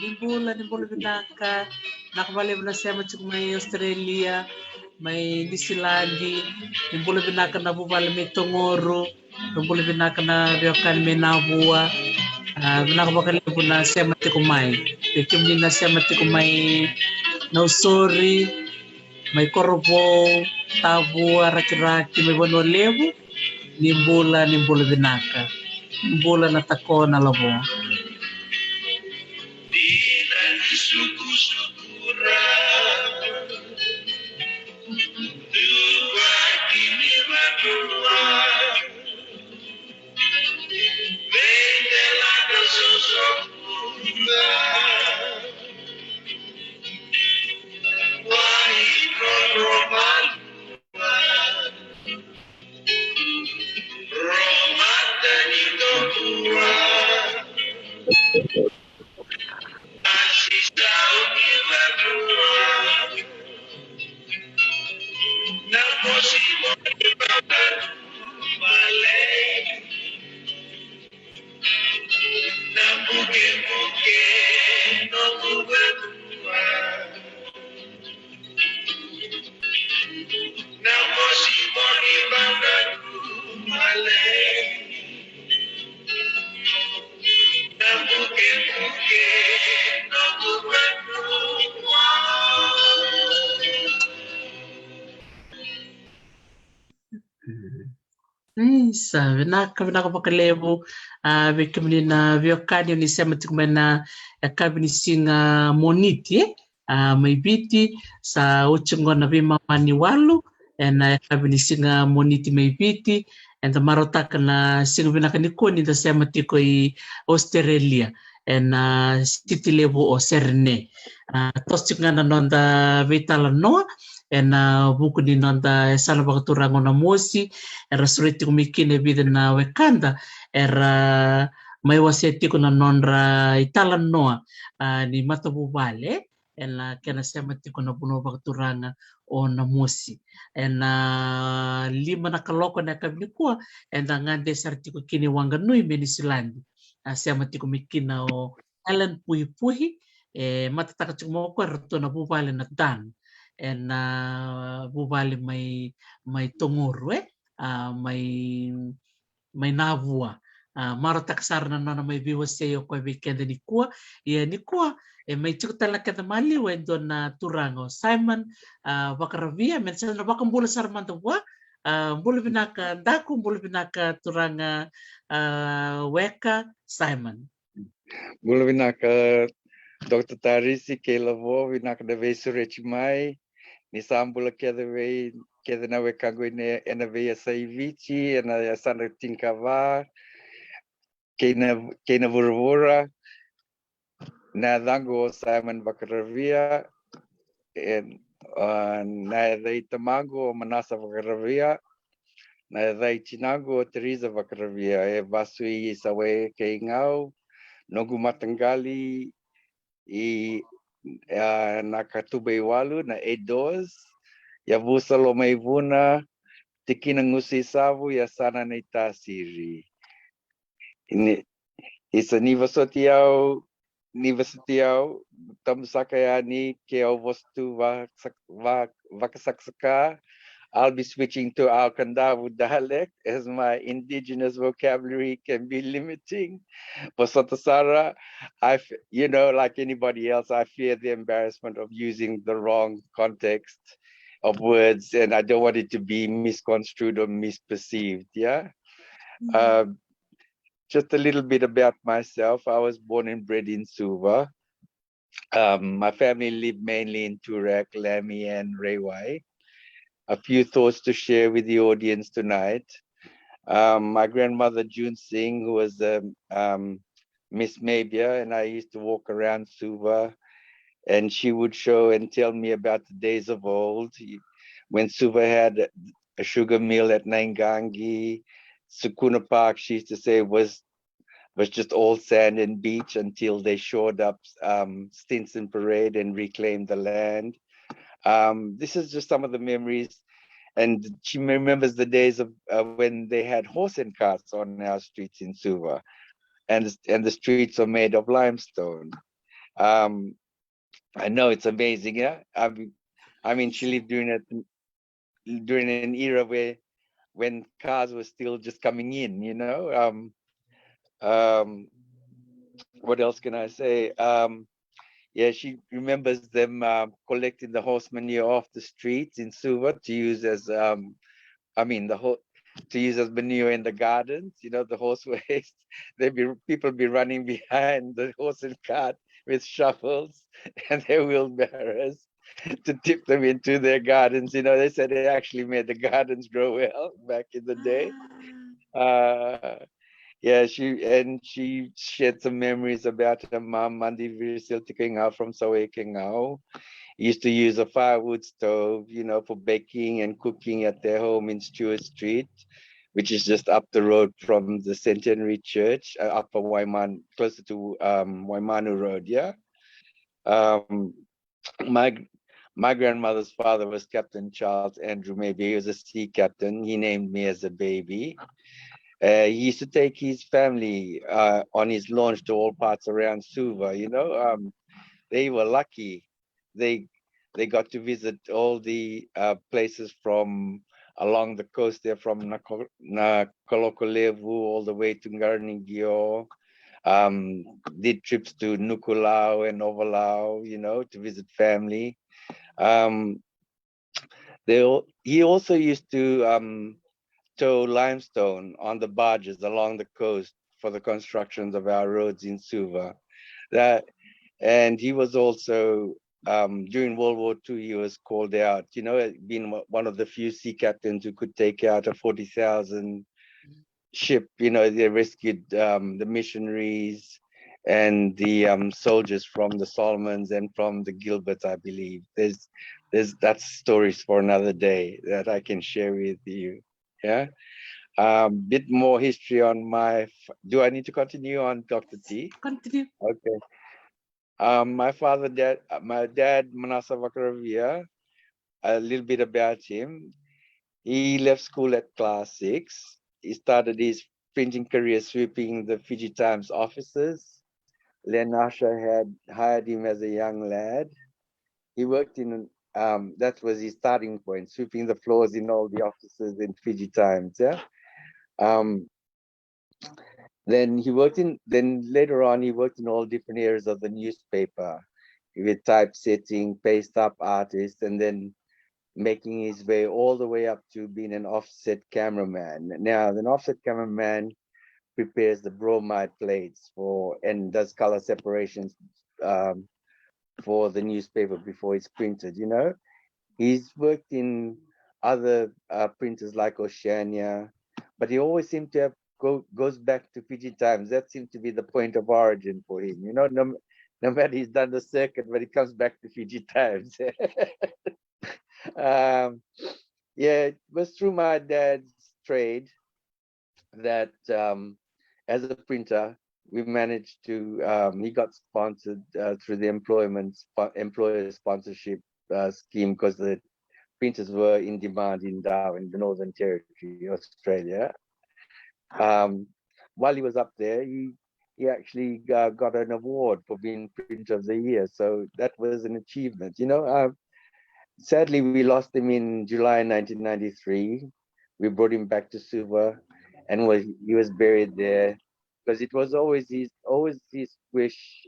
Nimbula binaka, nakabalevu na sema chuku may Australia, may New Zealand, nimbula binaka na bubala may tongoro, nimbula binaka na veiwekani may nabua, binaka vakalevu na sema tiku may, Chemist na sema tiku may na usori, may korobo, tabua, raki-raki, may vakalevu, nimbula binaka, nimbula na tako na labo. Sabe, vinaka vakalevu, Chemist na veiwekani ni sema tiku may na yakabini singa moniti, may Viti sa uchungona vima mani walu, na yakabini singa moniti may Viti, and the marotaka na singa vinaka ni koni da sema tiku I Australia, and city level o serne. Tos chingana nonda veitala noa, and buku ni nonda YASANA O NAMOSI, era sureti kumikine vida na wekanda, era may wasetiku na nonra itala noa, ni matabu vale, and kena sema tiku na buno vakaturanga o namosi, and lima na kaloko na kabnikua, and ngande sartiku kini wanganui menisilandi, sema tiku mikina o Helen puhi-puhi, matataka chumo ko rato na bubale na dan, and bubale may tongoro, may nabua, marotaksar na may veiwasai o veikeda ni kuwa, ni kuwa, may chukutala kada mali wendo na turango Simon Vakaravia, mensan na baka mbula sarmandawa, mbula binaka daku, mbula binaka turanga weka Simon. Mbula binaka Dr. Tarisi Kelavo, vinaka da veisure mai, ni sambula keda na wekago ena veiyasai Viti, ena YASANA tinkava, kena vuravura, na dango Simon Vakaravia, na dai tamago Manasa Vakaravia, na dai chinago Teresa Vakaravia, vasui sawe keingau, nogu matangali, I nakatubay walu na 8 doors Yavusalo maivuna, tikinangusi savu, yasana tasiri. Ini isa niva sotiao, tamsakayani, keo vostu vakasaksaka. I'll be switching to our Kandavu dialect as my indigenous vocabulary can be limiting. For Satasara, like anybody else, I fear the embarrassment of using the wrong context of words, and I don't want it to be misconstrued or misperceived. Yeah. Just a little bit about myself. I was born and bred in Suva. My family lived mainly in Turak, Lamy, and Rewa. A few thoughts to share with the audience tonight. My grandmother June Singh, who was Miss Maybir, and I used to walk around Suva, and she would show and tell me about the days of old when Suva had a sugar mill at Naingangi. Sukuna Park, she used to say, was just all sand and beach until they shored up Stinson Parade and reclaimed the land. This is just some of the memories. And she remembers the days of when they had horse and carts on our streets in Suva, and the streets are made of limestone. I know it's amazing, yeah. I mean, she lived during an era when cars were still just coming in, you know. What else can I say? Yeah, she remembers them collecting the horse manure off the streets in Suva to use as to use as manure in the gardens, you know, the horse waste. People be running behind the horse and cart with shovels and their wheelbarrows to tip them into their gardens. You know, they said it actually made the gardens grow well back in the day. Uh, yeah, she shared some memories about her mom, Mandi Virsil taking out from Sawekengau. Used to use a firewood stove, you know, for baking and cooking at their home in Stewart Street, which is just up the road from the Centenary Church, upper Waiman, closer to Waimanu Road. Yeah. Um, my my grandmother's father was Captain Charles Andrew Maybe. He was a sea captain. He named me as a baby. He used to take his family on his launch to all parts around Suva. You know, they were lucky. They they got to visit all the places from along the coast there, from Nakolokolevu all the way to Ngarningio. Did trips to Nukulau and Ovalau, you know, to visit family. Um, he also used to tow limestone on the barges along the coast for the constructions of our roads in Suva. That, and he was also during World War II, he was called out, you know, being one of the few sea captains who could take out a 40,000 ship. You know, they rescued the missionaries and the soldiers from the Solomons and from the Gilberts, I believe. That's stories for another day that I can share with you. Yeah. Bit more history on do I need to continue on Dr. T? Continue. Okay. My dad, Manasa Vakaravia, a little bit about him. He left school at class 6. He started his printing career sweeping the Fiji Times offices. Len Asha had hired him as a young lad. He worked that was his starting point, sweeping the floors in all the offices in Fiji Times. Yeah. Um, then later on, he worked in all different areas of the newspaper with typesetting, paste up artist, and then making his way all the way up to being an offset cameraman. Now, an offset cameraman prepares the bromide plates and does color separations for the newspaper before it's printed. You know, he's worked in other printers like Oceania, but he always seemed to goes back to Fiji Times. That seemed to be the point of origin for him. You know, no matter he's done the circuit, but he comes back to Fiji Times. Yeah, it was through my dad's trade that as a printer, we managed to, he got sponsored through the employer sponsorship scheme because the printers were in demand in Darwin, the Northern Territory, Australia. While he was up there, he actually got an award for being Printer of the Year. So that was an achievement. Sadly, we lost him in July 1993. We brought him back to Suva, and he was buried there because it was always his wish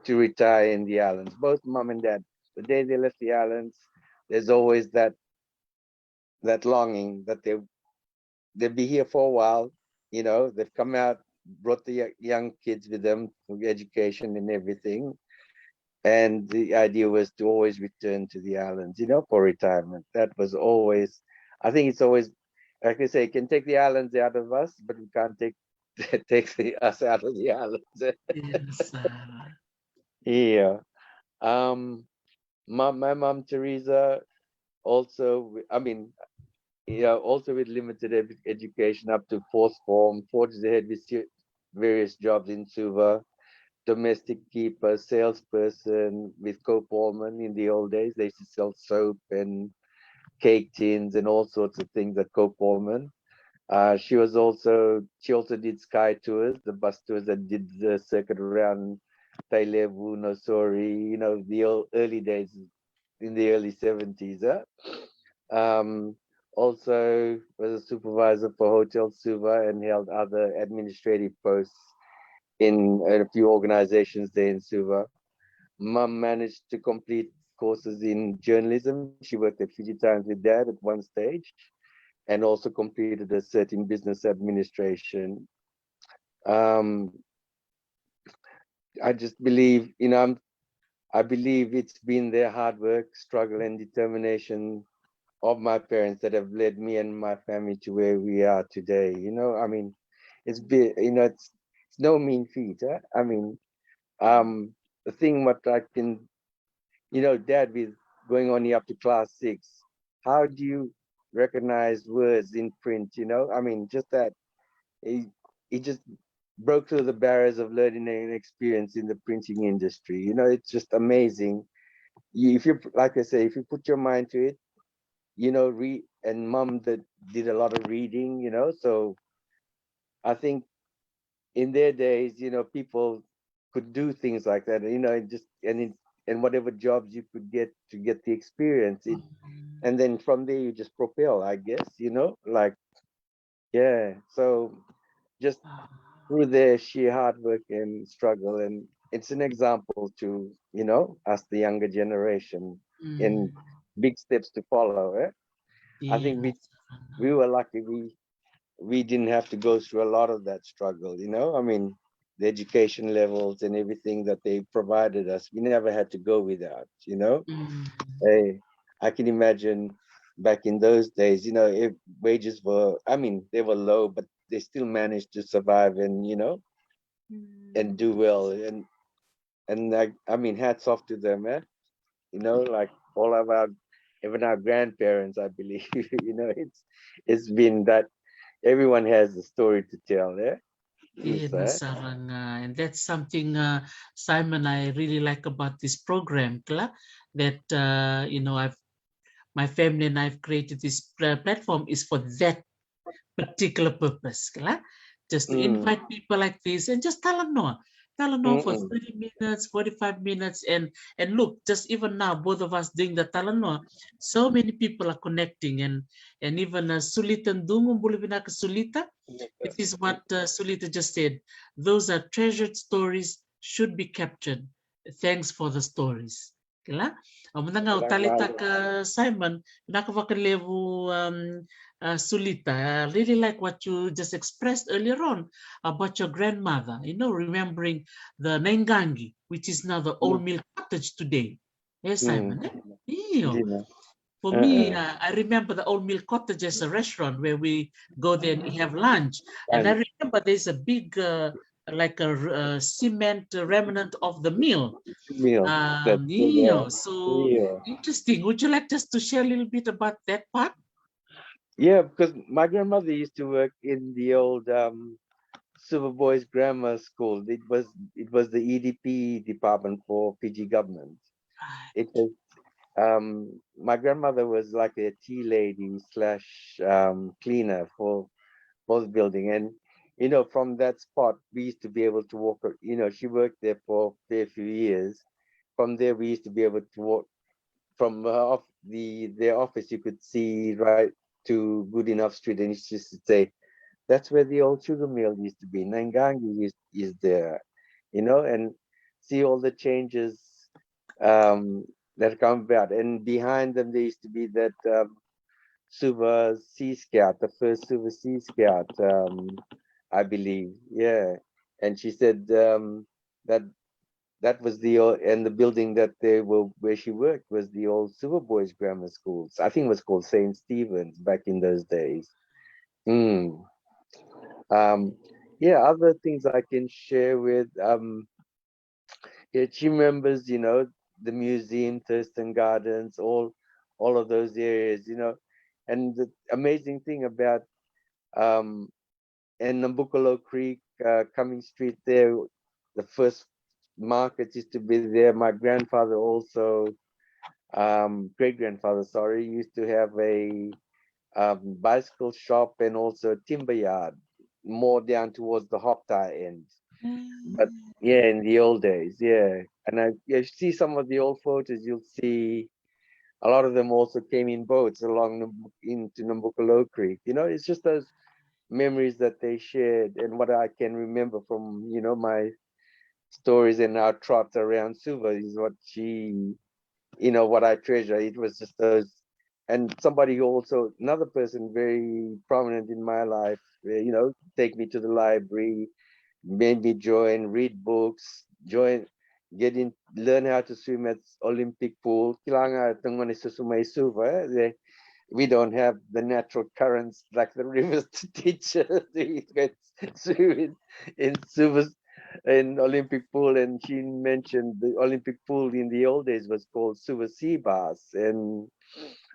to retire in the islands. Both mom and dad, the day they left the islands, there's always that longing that they'll be here for a while. They've come out, brought the young kids with them for education and everything. And the idea was to always return to the islands, for retirement. That was always, I think it's always, like they say, can take the islands out of us, but we can't take us out of the islands. Yes. Yeah. My mom Teresa also, also with limited education up to fourth form, forged ahead with various jobs in Suva, domestic keeper, salesperson with Cope Allman in the old days. They used to sell soap and cake tins and all sorts of things at Cope Allman. She also did sky tours, the bus tours that did the circuit around Tailevu, Nosori, the early days in the early 70s. Also was a supervisor for Hotel Suva and held other administrative posts in a few organizations there in Suva. Mum managed to complete courses in journalism. She worked at Fiji Times with dad at one stage, and also completed a cert in business administration. I just believe, I believe it's been their hard work, struggle, and determination of my parents that have led me and my family to where we are today. It's been, it's no mean feat. Huh? The thing what I can, dad with going only up to class 6, how do you recognize words in print? Just that he just broke through the barriers of learning and experience in the printing industry. It's just amazing. If you, like I say, if you put your mind to it, read, and mom did a lot of reading, so I think in their days, people could do things like that, and whatever jobs you could get to get the experience, and then from there you just propel, I guess, yeah. So just through their sheer hard work and struggle, and it's an example to, us, the younger generation, in big steps to follow. I think Yes. we were lucky. We didn't have to go through a lot of that struggle, the education levels and everything that they provided us, we never had to go without. Hey, I can imagine back in those days, if wages were, they were low, but they still managed to survive and, and do well. And hats off to them, like all of even our grandparents, I believe, it's been that everyone has a story to tell. Yeah, Yes, and that's something, Simon, I really like about this program, that I've my family and I've created this platform is for that particular purpose, just to invite people like this and just tell them no for 30 minutes, 45 minutes, and look, just even now, both of us doing the talano, so many people are connecting, and even Sulita and Dungu Bulibinaka Sulita, it is what Sulita just said. Those are treasured stories, should be captured. Thanks for the stories. Kila? Menanga talitaka Simon, nakavakalevu Sulita. I really like what you just expressed earlier on about your grandmother. Remembering the Nengangi, which is now the old mill cottage today. Yes, Simon. For me, I remember the old mill cottage as a restaurant where we go there and have lunch. And I remember there's a big, like a cement remnant of the mill. So interesting. Would you like just to share a little bit about that part? Yeah, because my grandmother used to work in the old Silver Boys Grammar School. It was the EDP department for Fiji government. It was my grandmother was like a tea lady slash cleaner for the building, and from that spot we used to be able to walk. She worked there for a fair few years. From there we used to be able to walk from their office. You could see right to Good Enough Street, and it's just to say that's where the old sugar mill used to be. Nangangi is there, and see all the changes that come about. And behind them, there used to be that Suva Sea Scout, the first Suva Sea Scout, I believe. Yeah. And she said that that was and the building that they were, where she worked, was the old Suva Boys Grammar Schools. I think it was called St. Stephen's back in those days. Mm. Yeah, other things I can share with yeah, she remembers, the museum, Thurston Gardens, all of those areas, and the amazing thing about in Nabucolo Creek, Cumming Street there, the first market used to be there. My grandfather also, great grandfather, sorry, used to have a bicycle shop and also a timber yard, more down towards the hop tie end. But yeah, in the old days, yeah. And you see some of the old photos, you'll see a lot of them also came in boats along into Nabucolo Creek. It's just those memories that they shared, and what I can remember from, my stories and our trots around Suva is what what I treasure. It was just those, and somebody who also, another person very prominent in my life, take me to the library, made me join, read books, learn how to swim at Olympic pool. Kailangan itong mga susumay Suva. We don't have the natural currents like the rivers to teach us to swim in Suva, in Olympic pool. And she mentioned the Olympic pool in the old days was called Suva Sea Baths. And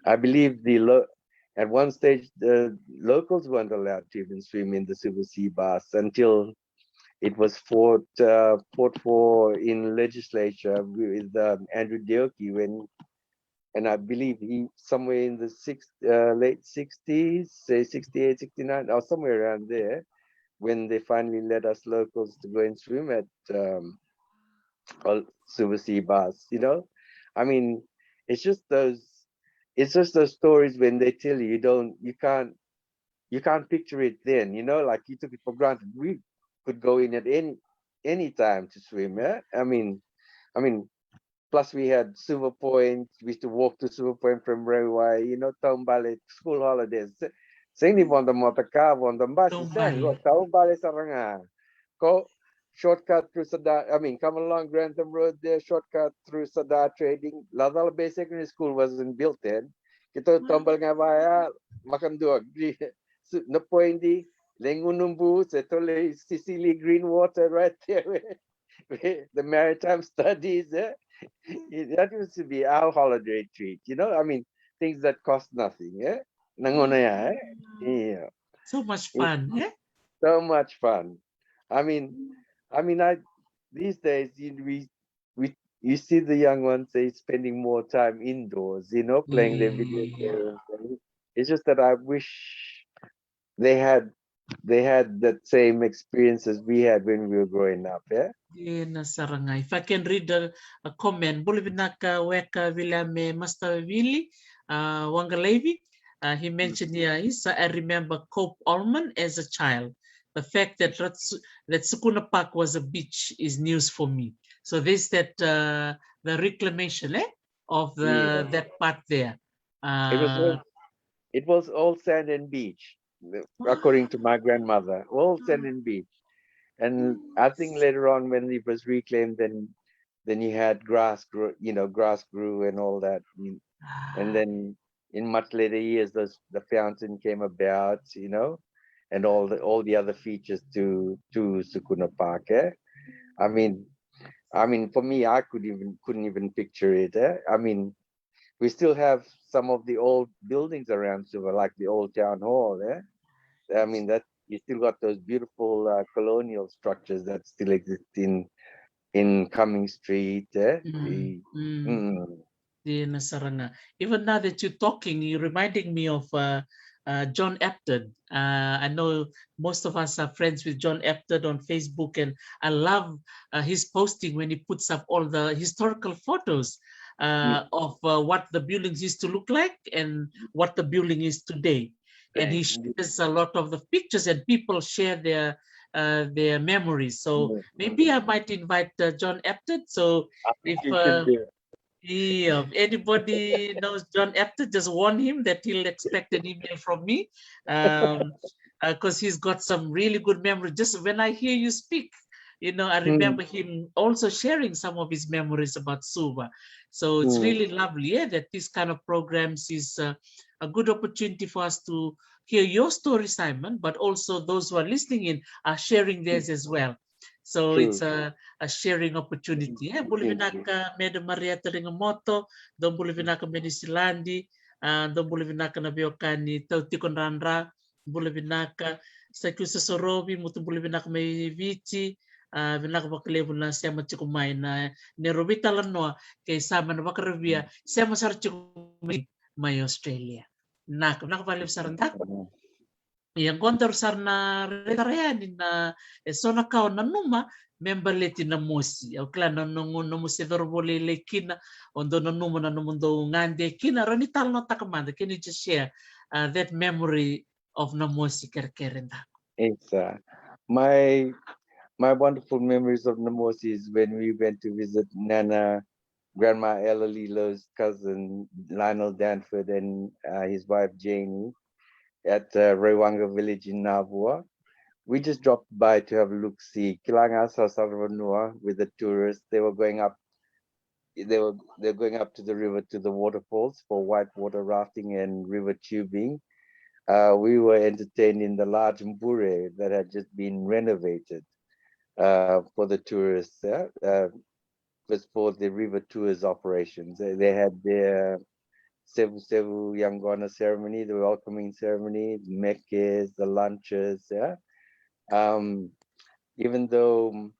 I believe at one stage the locals weren't allowed to even swim in the Suva Sea Baths until it was fought for in legislature with Andrew Dioki and I believe he somewhere in the late 60s, say 68, 69, or somewhere around there, when they finally let us locals to go and swim at Suva Sea Baths. I mean, it's just those stories when they tell you, you can't picture it then, like you took it for granted. We could go in at any time to swim. Yeah, I mean, plus we had Silver Point. We used to walk to Silver Point from Railway, taong bale, school holidays. Sa hindi mo ang motaka, ang bus, sen, taong bale sa ranga. Ko shortcut through come along Grantham Road there, shortcut through Sada Trading. Ladal Bay Secondary School wasn't built then. Ito tombal nga baya, makanduag. Na pointy, lengunumbu, setole Sicily Green Water right there. The maritime studies. That used to be our holiday treat. Things that cost nothing. Yeah. Nangonaya. Yeah. So much fun. Yeah. So much fun. I mean, I these days we you see the young ones, they spending more time indoors, playing their video games. It's just that I wish they had that same experience as we had when we were growing up. Yeah. Nasarangay. If I can read a comment, Bolivinaka Weka Vilame Mastavili, Wangalevi, he mentioned here, I remember Cope Allman as a child. The fact that Sukuna Park was a beach is news for me. So there's that the reclamation of that part there. It was all sand and beach, according to my grandmother. All sand and beach. And I think later on when it was reclaimed, then you had grass grew and all that. And then in much later years, the fountain came about, and all the other features to Sukuna Park. I mean, for me, I couldn't even picture it. We still have some of the old buildings around Suva, like the old town hall. That you still got those beautiful colonial structures that still exist in Cumming Street. Di nasaranga. Even now that you're talking, you're reminding me of John Apted. I know most of us are friends with John Apted on Facebook, and I love his posting when he puts up all the historical photos of what the buildings used to look like and what the building is today. And he shares a lot of the pictures, and people share their memories. So maybe I might invite John Apted. So if anybody knows John Apted, just warn him that he'll expect an email from me, because he's got some really good memory. Just when I hear you speak, I remember him also sharing some of his memories about Suva. So it's really lovely, that this kind of programs is a good opportunity for us to hear your story, Simon, but also those who are listening in are sharing theirs as well. So it's a sharing opportunity. Boleh vinaka Madam Maria Moto, don boleh vinaka Medisilandi, don boleh vinaka na veiwekani Tautikon Randra, boleh vinaka sa kusa sorobi, mutu boleh vinaka may Viti, vinaka vakalevu na siya matikumay na nerobita lanoa kay Simon Vakaravia, siya masar chikumay may Australia. Nakapalip saranda. Yang kontor sarna retarayan na sona kao na numa member leti na mosi au kla no no se dorbole le kina ondo no numa na mundo ngande kina rani tal no takamanda. Can you just share that memory of Namosi kerkerenda? It's my wonderful memories of Namosi is when we went to visit Nana, Grandma Ella Lilo's cousin Lionel Danford and his wife Janie at Rewanga village in Navua. We just dropped by to have a look see. Kilanga Sasaga with the tourists. They're going up to the river to the waterfalls for whitewater rafting and river tubing. We were entertained in the large mbure that had just been renovated for the tourists. Was for the river tours operations. They had their Sevu Sevu Yangwana ceremony, the welcoming ceremony, the mekes, the lunches. Yeah. Even though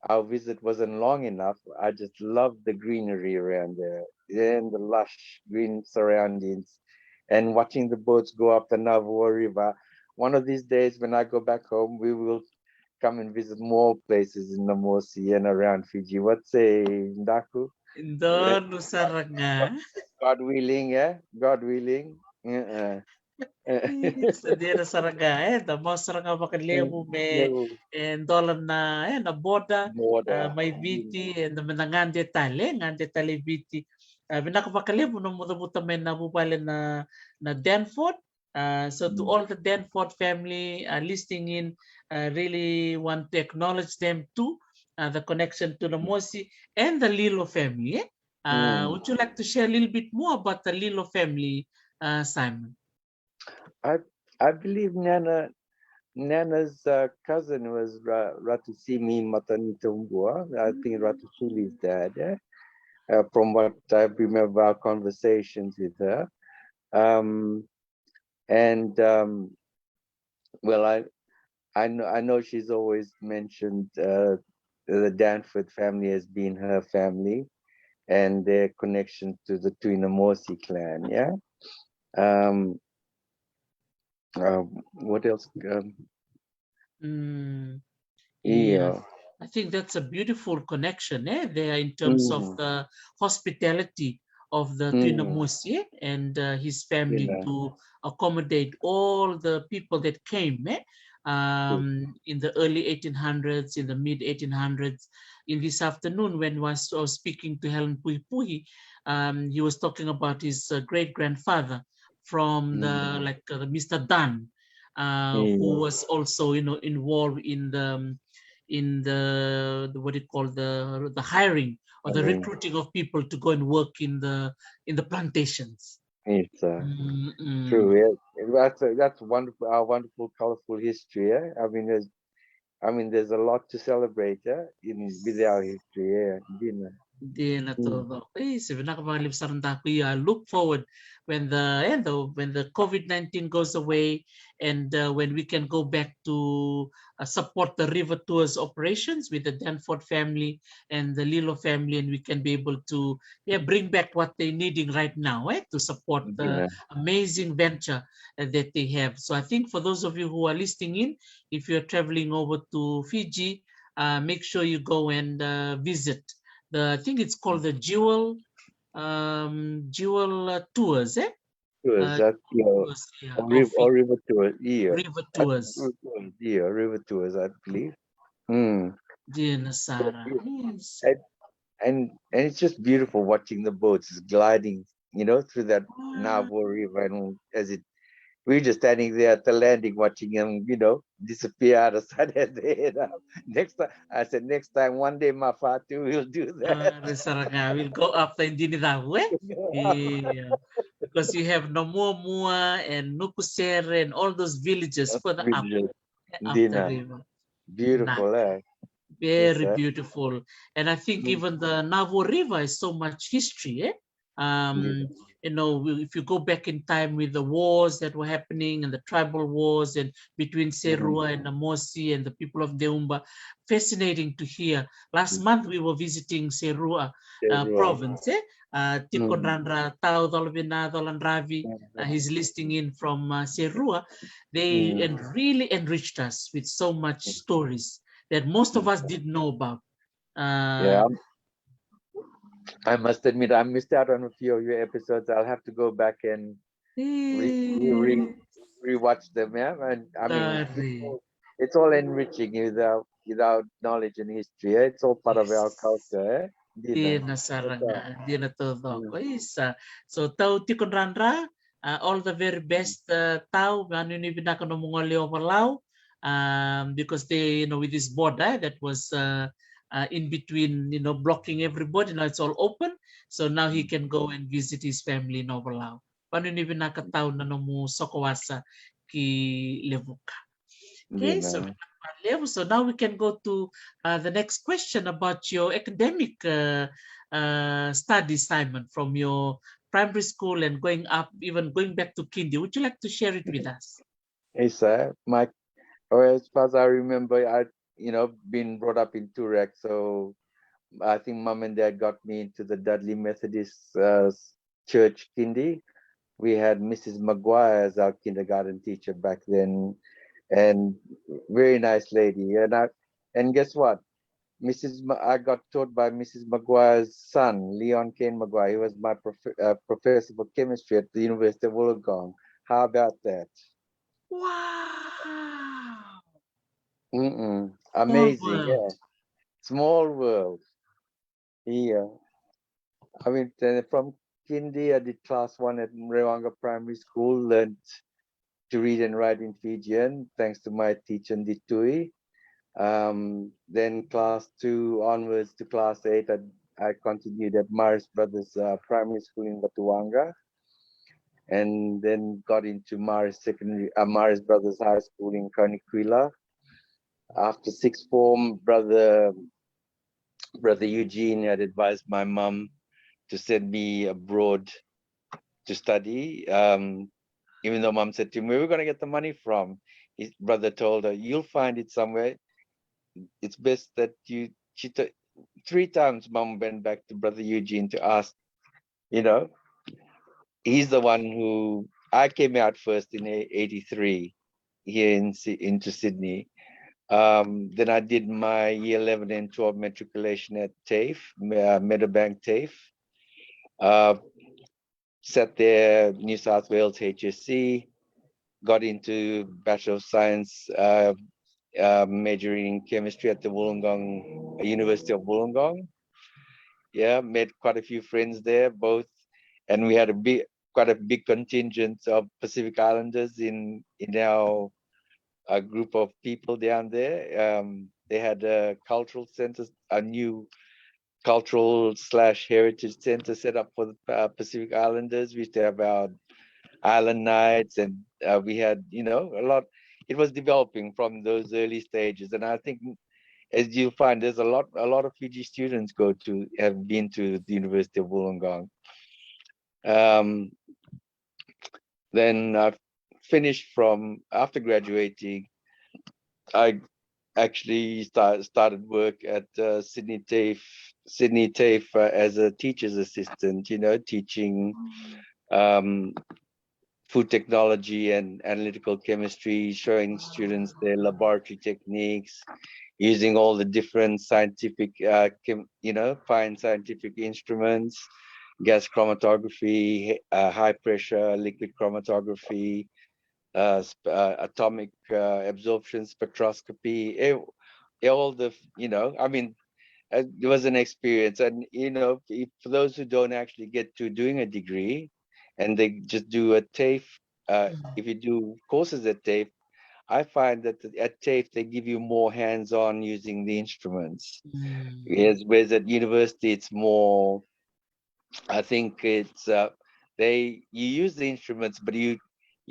our visit wasn't long enough, I just loved the greenery around there and the lush green surroundings and watching the boats go up the Navua River. One of these days when I go back home, we will come and visit more places in Namosi and around Fiji. What say, Ndaku? Indon nusaranga. God willing, yeah? God willing. Sadira saranga the most saranga vakalevu me and dollar na boda may Viti and the menangande tale ngande tale Viti. Vinaka vakalevu no muda men na bubale na Danford. So to all the Danford family listening in, really want to acknowledge them too, the connection to the Mosi and the Lilo family. Would you like to share a little bit more about the Lilo family, Simon? I believe Nana's cousin was Ratusimi Matanitumbua. I think Ratusuli's dad, yeah? From what I remember our conversations with her. Well, I know she's always mentioned the Danford family as being her family and their connection to the Tuinamosi clan, yeah? What else? Yeah, I think that's a beautiful connection there in terms of the hospitality of the Tuinamosi and his family to accommodate all the people that came in the early 1800s, in the mid 1800s. In this afternoon, when I was speaking to Helen Puhi, he was talking about his great grandfather from the Mr. Dunn, who was also involved in the what do you call the hiring or the recruiting of people to go and work in the plantations. It's true. Yeah. That's wonderful. Our wonderful, colorful history. Yeah? I mean, there's a lot to celebrate. Yeah, with our history. Yeah, Di na todo. Sabi na kapag look forward when the COVID-19 goes away and when we can go back to support the river tours operations with the Danford family and the Lilo family, and we can be able to bring back what they're needing right now to support the Yeah. amazing venture that they have. So I think for those of you who are listening in, if you're traveling over to Fiji, make sure you go and visit I think it's called the Jewel tours, eh? Tours, Uh, that, tours, yeah, of or river tours, yeah. river I think tours. river tours, I believe. Hmm. Dear So Nasara, beautiful. yes. And it's just beautiful watching the boats gliding, through that Ah, Navo River, and we're just standing there at the landing watching them, disappear out of sight as they head up. Next time, I said, next time, one day, my father will do that. Nasara will go after Indinidawe, eh? Yeah, because you have nomu and Nukusere and all those villages further up after Dina, river. beautiful, eh? Yes, Very sir. beautiful. And I think even the Navo River has so much history. Eh? Dina. If you go back in time with the wars that were happening and the tribal wars and between Mm. Serua and Namosi and the people of Deumba, fascinating to hear. Last month we were visiting Serua Everyone. province. Mm. Tikondranra Tau Dolvina Dolandravi, he's listing in from Serua. They Mm. and really enriched us with so much stories that most of Mm. us didn't know about. Yeah, Uh, I must admit, I missed out on a few of your episodes. I'll have to go back and eh, rewatch them. Yeah, and I mean, sorry. it's all enriching without knowledge and history. Eh? It's all part of our Yes. culture. Eh? Di Dina. na That's right. saranga, di na todo Mm. ko isa. So tau ti konranra, all the very best tau ano ni binaka no mongoli overlaw because they with this border that was in between blocking everybody, now it's all open, so now he can go and visit his family in Overlao. Paano ni binaka tao na no mo sokowasa ki Levuka. Okay, so Dina. so now we can go to the next question about your academic studies, Simon, from your primary school and going up, even going back to kindy. Would you like to share it with us? Hey, sir. As far as I remember, been brought up in Turek, so I think mom and dad got me into the Dudley Methodist Church Kindy. We had Mrs. Maguire as our kindergarten teacher back then, and very nice lady. And guess what? I got taught by Mrs. Maguire's son, Leon Kane Maguire. He was my professor for chemistry at the University of Wollongong. How about that? Wow! Small Amazing, world. yeah. Small world. Yeah. I mean, from Kindi, I did class 1 at Mrewanga Primary School, learned to read and write in Fijian, thanks to my teacher, Ditui. Then class 2 onwards to class 8, I continued at Maris Brothers Primary School in Batuanga, and then got into Maris Brothers High School in Kanikwila. After sixth form, brother Eugene had advised my mum to send me abroad to study. Even though mom said to me, where are we going to get the money from? His brother told her, you'll find it somewhere. It's best that three times mom went back to brother Eugene to ask, you know, he's the one who, I came out first in 83 here into Sydney. Then I did my year 11 and 12 matriculation at TAFE, Meadowbank TAFE. Sat there, New South Wales HSC, got into Bachelor of Science, majoring in chemistry at the Wollongong University of Wollongong. Yeah, met quite a few friends there, both, and we had quite a big contingent of Pacific Islanders in our group of people down there. They had a cultural center, a new cultural/heritage center set up for the Pacific Islanders. We used to have our island nights, and we had a lot. It was developing from those early stages, and I think as you find, there's a lot of Fiji students have been to the University of Wollongong. Then I finished from after graduating. I actually started work at Sydney TAFE as a teacher's assistant. You know, teaching food technology and analytical chemistry, showing students their laboratory techniques, using all the different scientific, fine scientific instruments, gas chromatography, high pressure liquid chromatography, atomic absorption spectroscopy, all the, I mean, it was an experience. And, for those who don't actually get to doing a degree and they just do a TAFE, if you do courses at TAFE, I find that at TAFE, they give you more hands-on using the instruments. Whereas at university, it's more, I think it's, you use the instruments, but you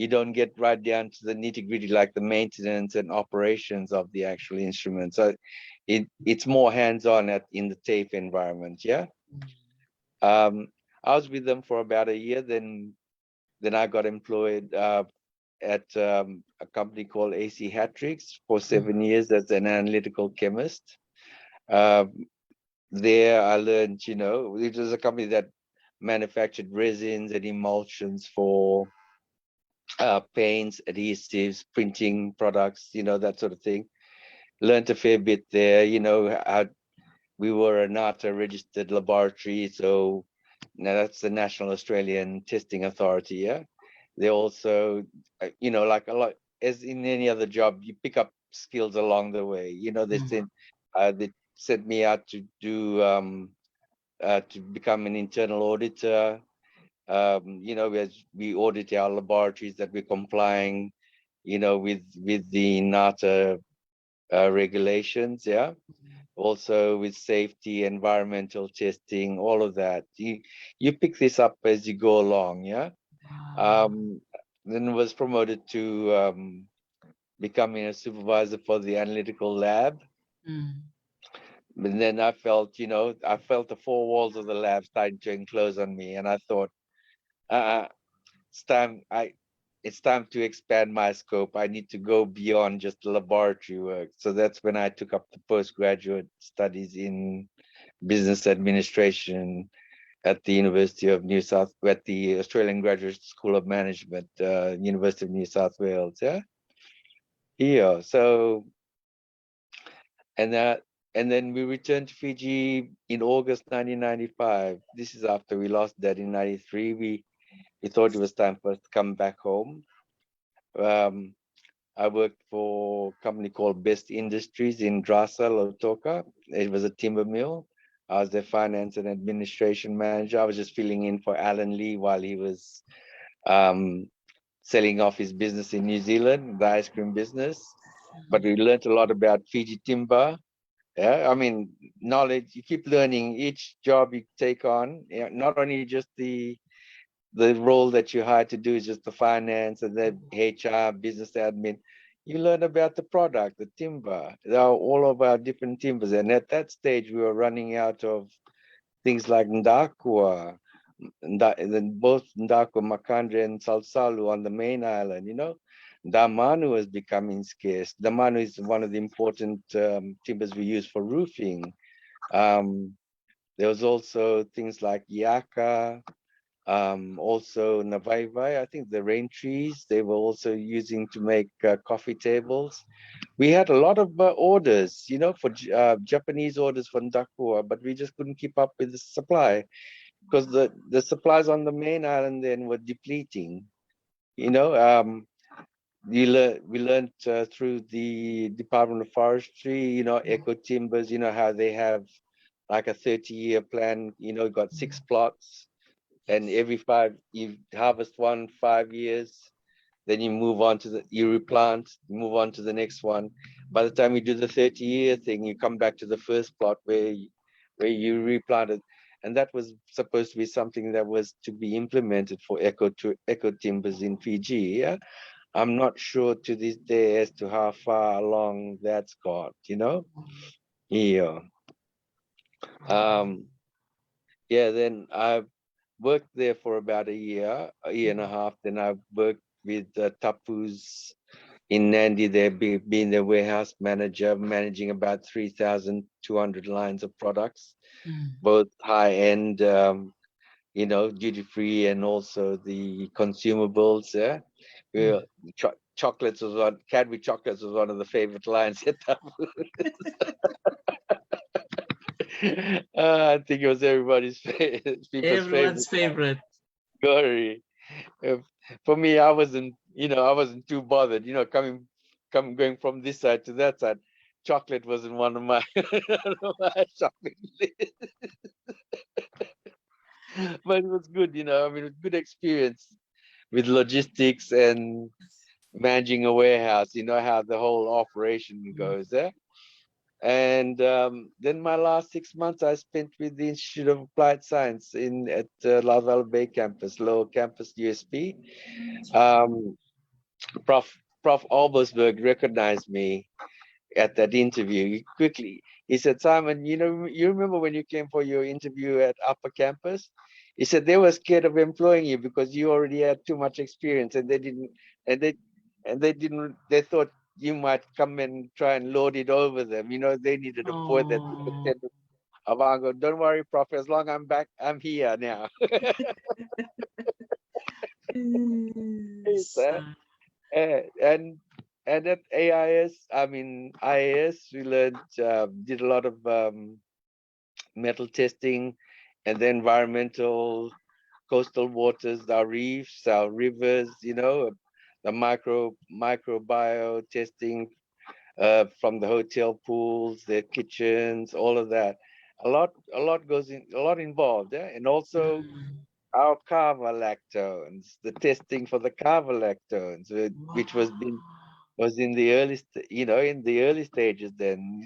don't get right down to the nitty-gritty, like the maintenance and operations of the actual instrument. So it's more hands-on in the TAFE environment. Yeah. I was with them for about a year. Then I got employed at a company called AC Hatrix for 7 years as an analytical chemist. There I learned, it was a company that manufactured resins and emulsions for paints, adhesives, printing products, that sort of thing. Learned a fair bit there. We were a NATA registered laboratory, so now that's the National Australian Testing Authority. Yeah, they also, like a lot, as in any other job, you pick up skills along the way. They sent me out to do to become an internal auditor. As we audit our laboratories, that we're complying, with the NATA regulations. Yeah. Also with safety, environmental testing, all of that. You pick this up as you go along. Yeah. Then was promoted to becoming a supervisor for the analytical lab. But then I felt the four walls of the lab starting to enclose on me, and I thought, it's time to expand my scope. I need to go beyond just laboratory work. So that's when I took up the postgraduate studies in business administration at the University of at the Australian Graduate School of Management, University of New South Wales. Yeah. Here. So, and then we returned to Fiji in August 1995. This is after we lost Dad in 93. We thought it was time for us to come back home. I worked for a company called Best Industries in Drasa, Totoka. It was a timber mill. I was their finance and administration manager. I was just filling in for Alan Lee while he was selling off his business in New Zealand, the ice cream business. But we learned a lot about Fiji timber. Yeah, I mean, knowledge, you keep learning each job you take on, not only just the role that you hired to do is just the finance and then HR, business admin. You learn about the product, the timber. There are all of our different timbers. And at that stage, we were running out of things like Nakwa, then both Nakwa, Makandre, and Salsalu on the main island, Damanu was becoming scarce. Damanu is one of the important timbers we use for roofing. There was also things like Yaka, also Navaivai, I think the rain trees, they were also using to make coffee tables. We had a lot of orders, for Japanese orders for Nakwa, but we just couldn't keep up with the supply because the supplies on the main island then were depleting. We learned through the Department of Forestry, Eco Timbers, how they have like a 30-year plan, got 6 plots, and every 5 you harvest 5 years, then you move on to you replant, move on to the next one. By the time you do the 30-year thing, you come back to the first plot where you replanted. And that was supposed to be something that was to be implemented for eco timbers in Fiji. Yeah? I'm not sure to this day as to how far along that's got, Yeah. Yeah, then I worked there for about a year and a half. Then I worked with Tapus in Nandi there, being the warehouse manager, managing about 3,200 lines of products, both high-end, duty free, and also the consumables. Yeah, chocolates was one. Cadbury chocolates was one of the favorite lines at Tapus. I think it was everybody's people's Everyone's favorite. favorite. Glory. Uh, For me, I wasn't too bothered. Going from this side to that side. Chocolate wasn't one of my, shopping list. But it was good. I mean, it was good experience with logistics and managing a warehouse. You know how the whole operation goes there. And then my last 6 months I spent with the Institute of Applied Science at Laval Bay campus, Lower Campus USP. Um, Prof. Albersberg recognized me at that interview. He said, Simon, you remember when you came for your interview at Upper Campus? He said they were scared of employing you because you already had too much experience, and they thought you might come and try and lord it over them. They needed a boy that could Oh. attend. Avango, don't worry, Prof. As long as I'm back, I'm here now. Yes. And at IAS, we learned, did a lot of metal testing, and the environmental, coastal waters, our reefs, our rivers, the microbio testing from the hotel pools, their kitchens, all of that. A lot involved, yeah? And also our carvalactones, the testing for the carvalactones, which was in the early stages. Then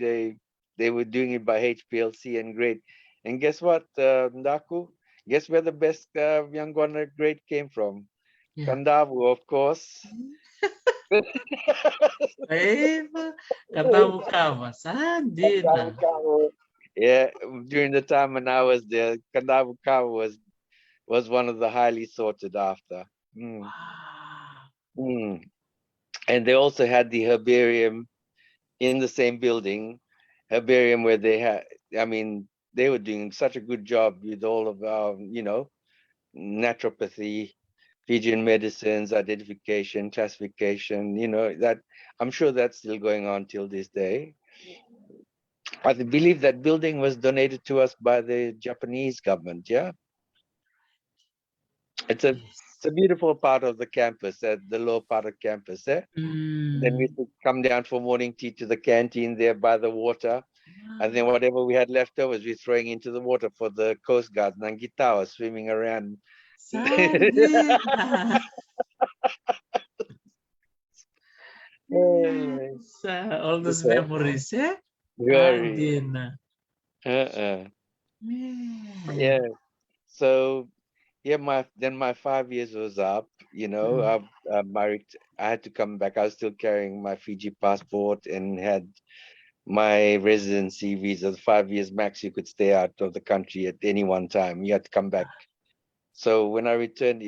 they were doing it by HPLC and grade. And guess what, Ndaku? Guess where the best young gunner grade came from? Yeah. Kandavu, of course. Katavu kava. Sandina. Yeah, during the time when I was there, Kandavu was one of the highly sorted after. Mm. Mm. And they also had the herbarium in the same building, herbarium where they were doing such a good job with all of our, naturopathy, Fijian medicines, identification, classification, that I'm sure that's still going on till this day. I believe that building was donated to us by the Japanese government. Yeah, it's a beautiful part of the campus, at the lower part of campus. Then we used to come down for morning tea to the canteen there by the water, and then whatever we had left over, we're throwing into the water for the Coast Guard. Nangitawa swimming around. Sandina. Yes. All those memories, eh? Very. Sandina. Yeah. So yeah, my 5 years was up. I married. I had to come back. I was still carrying my Fiji passport and had my residency visa. 5 years max you could stay out of the country at any one time. You had to come back. So when I returned,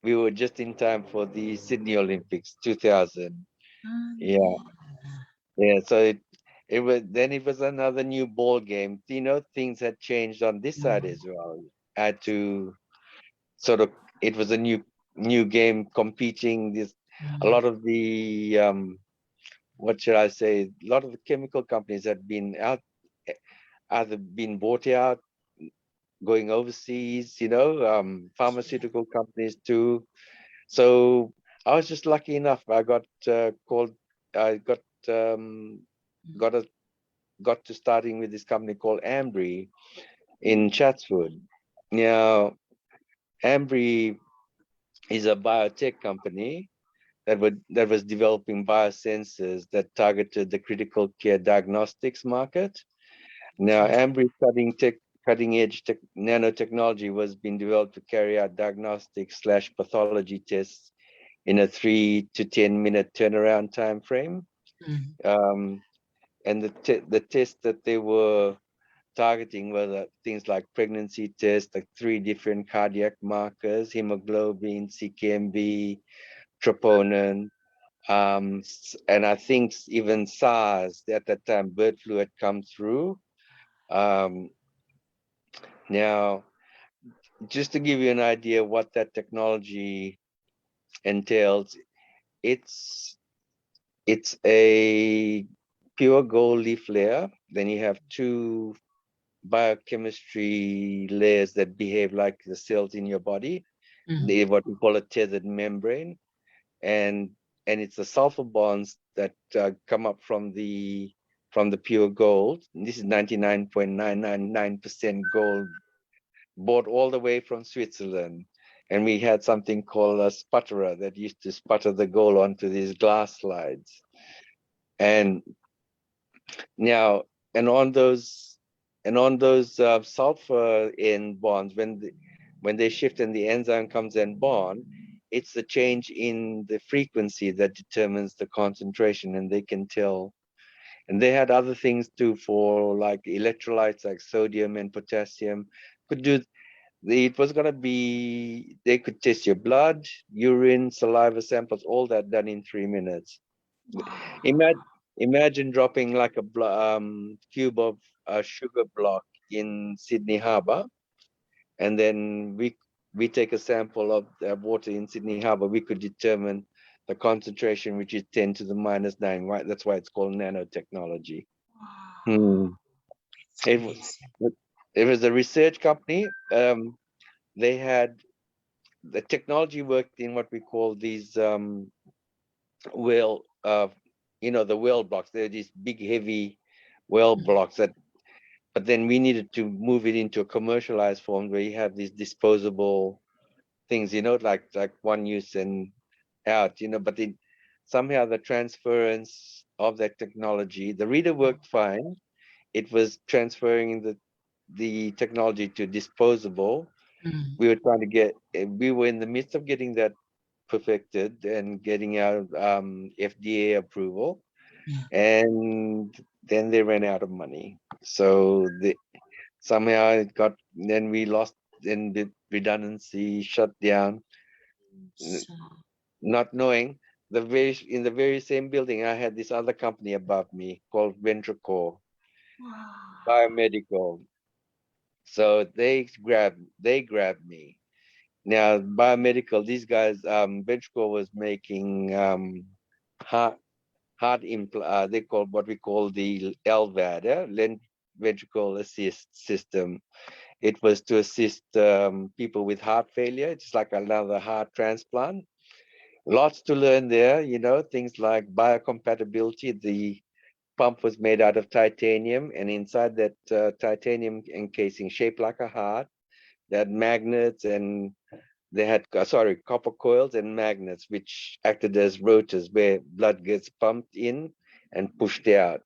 we were just in time for the Sydney Olympics 2000. Yeah, yeah. So it was another new ball game. Things had changed on this side as well. I had to sort of, it was a new game competing. A lot of the what should I say? A lot of the chemical companies had been either been bought out, going overseas. Pharmaceutical companies too. So I was just lucky enough. I got called. I got a got to starting with this company called Ambry in Chatswood. Now, Ambry is a biotech company that was developing biosensors that targeted the critical care diagnostics market. Now, Ambry's cutting edge nanotechnology was being developed to carry out diagnostic/pathology tests in a 3 to 10 minute turnaround time frame. and the tests that they were targeting were things like pregnancy tests, like 3 different cardiac markers, hemoglobin, CKMB, troponin, and I think even SARS at that time, bird flu had come through. Now, just to give you an idea what that technology entails, it's a pure gold leaf layer. Then you have 2 biochemistry layers that behave like the cells in your body. They what we call a tethered membrane, and it's the sulfur bonds that come up from the pure gold. This is 99.999% gold, bought all the way from Switzerland. And we had something called a sputterer that used to sputter the gold onto these glass slides. And now, and on those sulfur end bonds, when they shift and the enzyme comes and bond, it's the change in the frequency that determines the concentration, and they can tell. And they had other things too, for like electrolytes like sodium and potassium. Could do. It was gonna be, they could test your blood, urine, saliva samples, all that done in 3 minutes. Imagine dropping like a cube of sugar block in Sydney Harbour, and then we take a sample of water in Sydney Harbour. We could determine the concentration, which is 10 to the minus 9. Right, that's why it's called nanotechnology. It was a research company. They had the technology worked in what we call these whale, the whale blocks. They're these big, heavy whale blocks that, but then we needed to move it into a commercialized form where you have these disposable things, like one use and out, but somehow the transference of that technology, the reader worked fine. It was transferring the technology to disposable. We were we were in the midst of getting that perfected and getting our FDA approval, and then they ran out of money. So somehow it got, then we lost, then the redundancy shut down, not knowing in the very same building, I had this other company above me called Ventricore Biomedical. So they grabbed me. Now, biomedical, these guys, Ventricore was making heart they call what we call the LVAD, left ventricle assist system. It was to assist people with heart failure. It's like another heart transplant. Lots to learn there, things like biocompatibility. The pump was made out of titanium, and inside that titanium encasing, shaped like a heart, they had magnets, and they had copper coils and magnets which acted as rotors where blood gets pumped in and pushed out.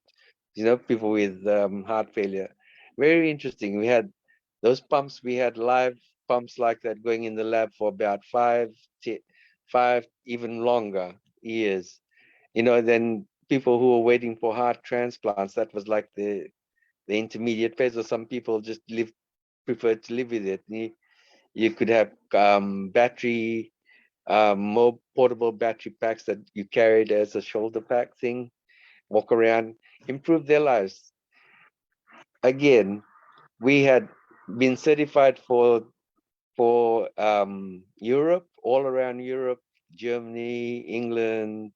People with heart failure. Very interesting. We had those pumps. We had live pumps like that going in the lab for about 5, even longer years. Then people who were waiting for heart transplants, that was like the intermediate phase, or some people just preferred to live with it. You could have more portable battery packs that you carried as a shoulder pack thing, walk around, improve their lives. Again, we had been certified for Europe, all around Europe, Germany, England,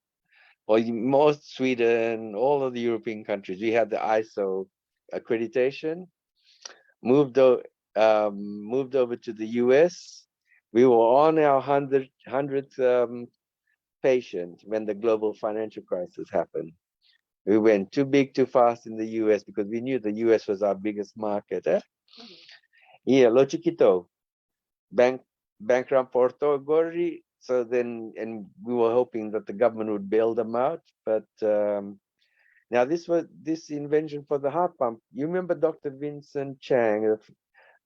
or most Sweden, all of the European countries. We had the ISO accreditation. Moved over to the US. We were on our 100th patient when the global financial crisis happened. We went too big, too fast in the US because we knew the US was our biggest market. Yeah, lo chiquito, bankrupt Porto Gori. So then, and we were hoping that the government would bail them out. But now this invention for the heart pump. You remember Dr. Vincent Chang,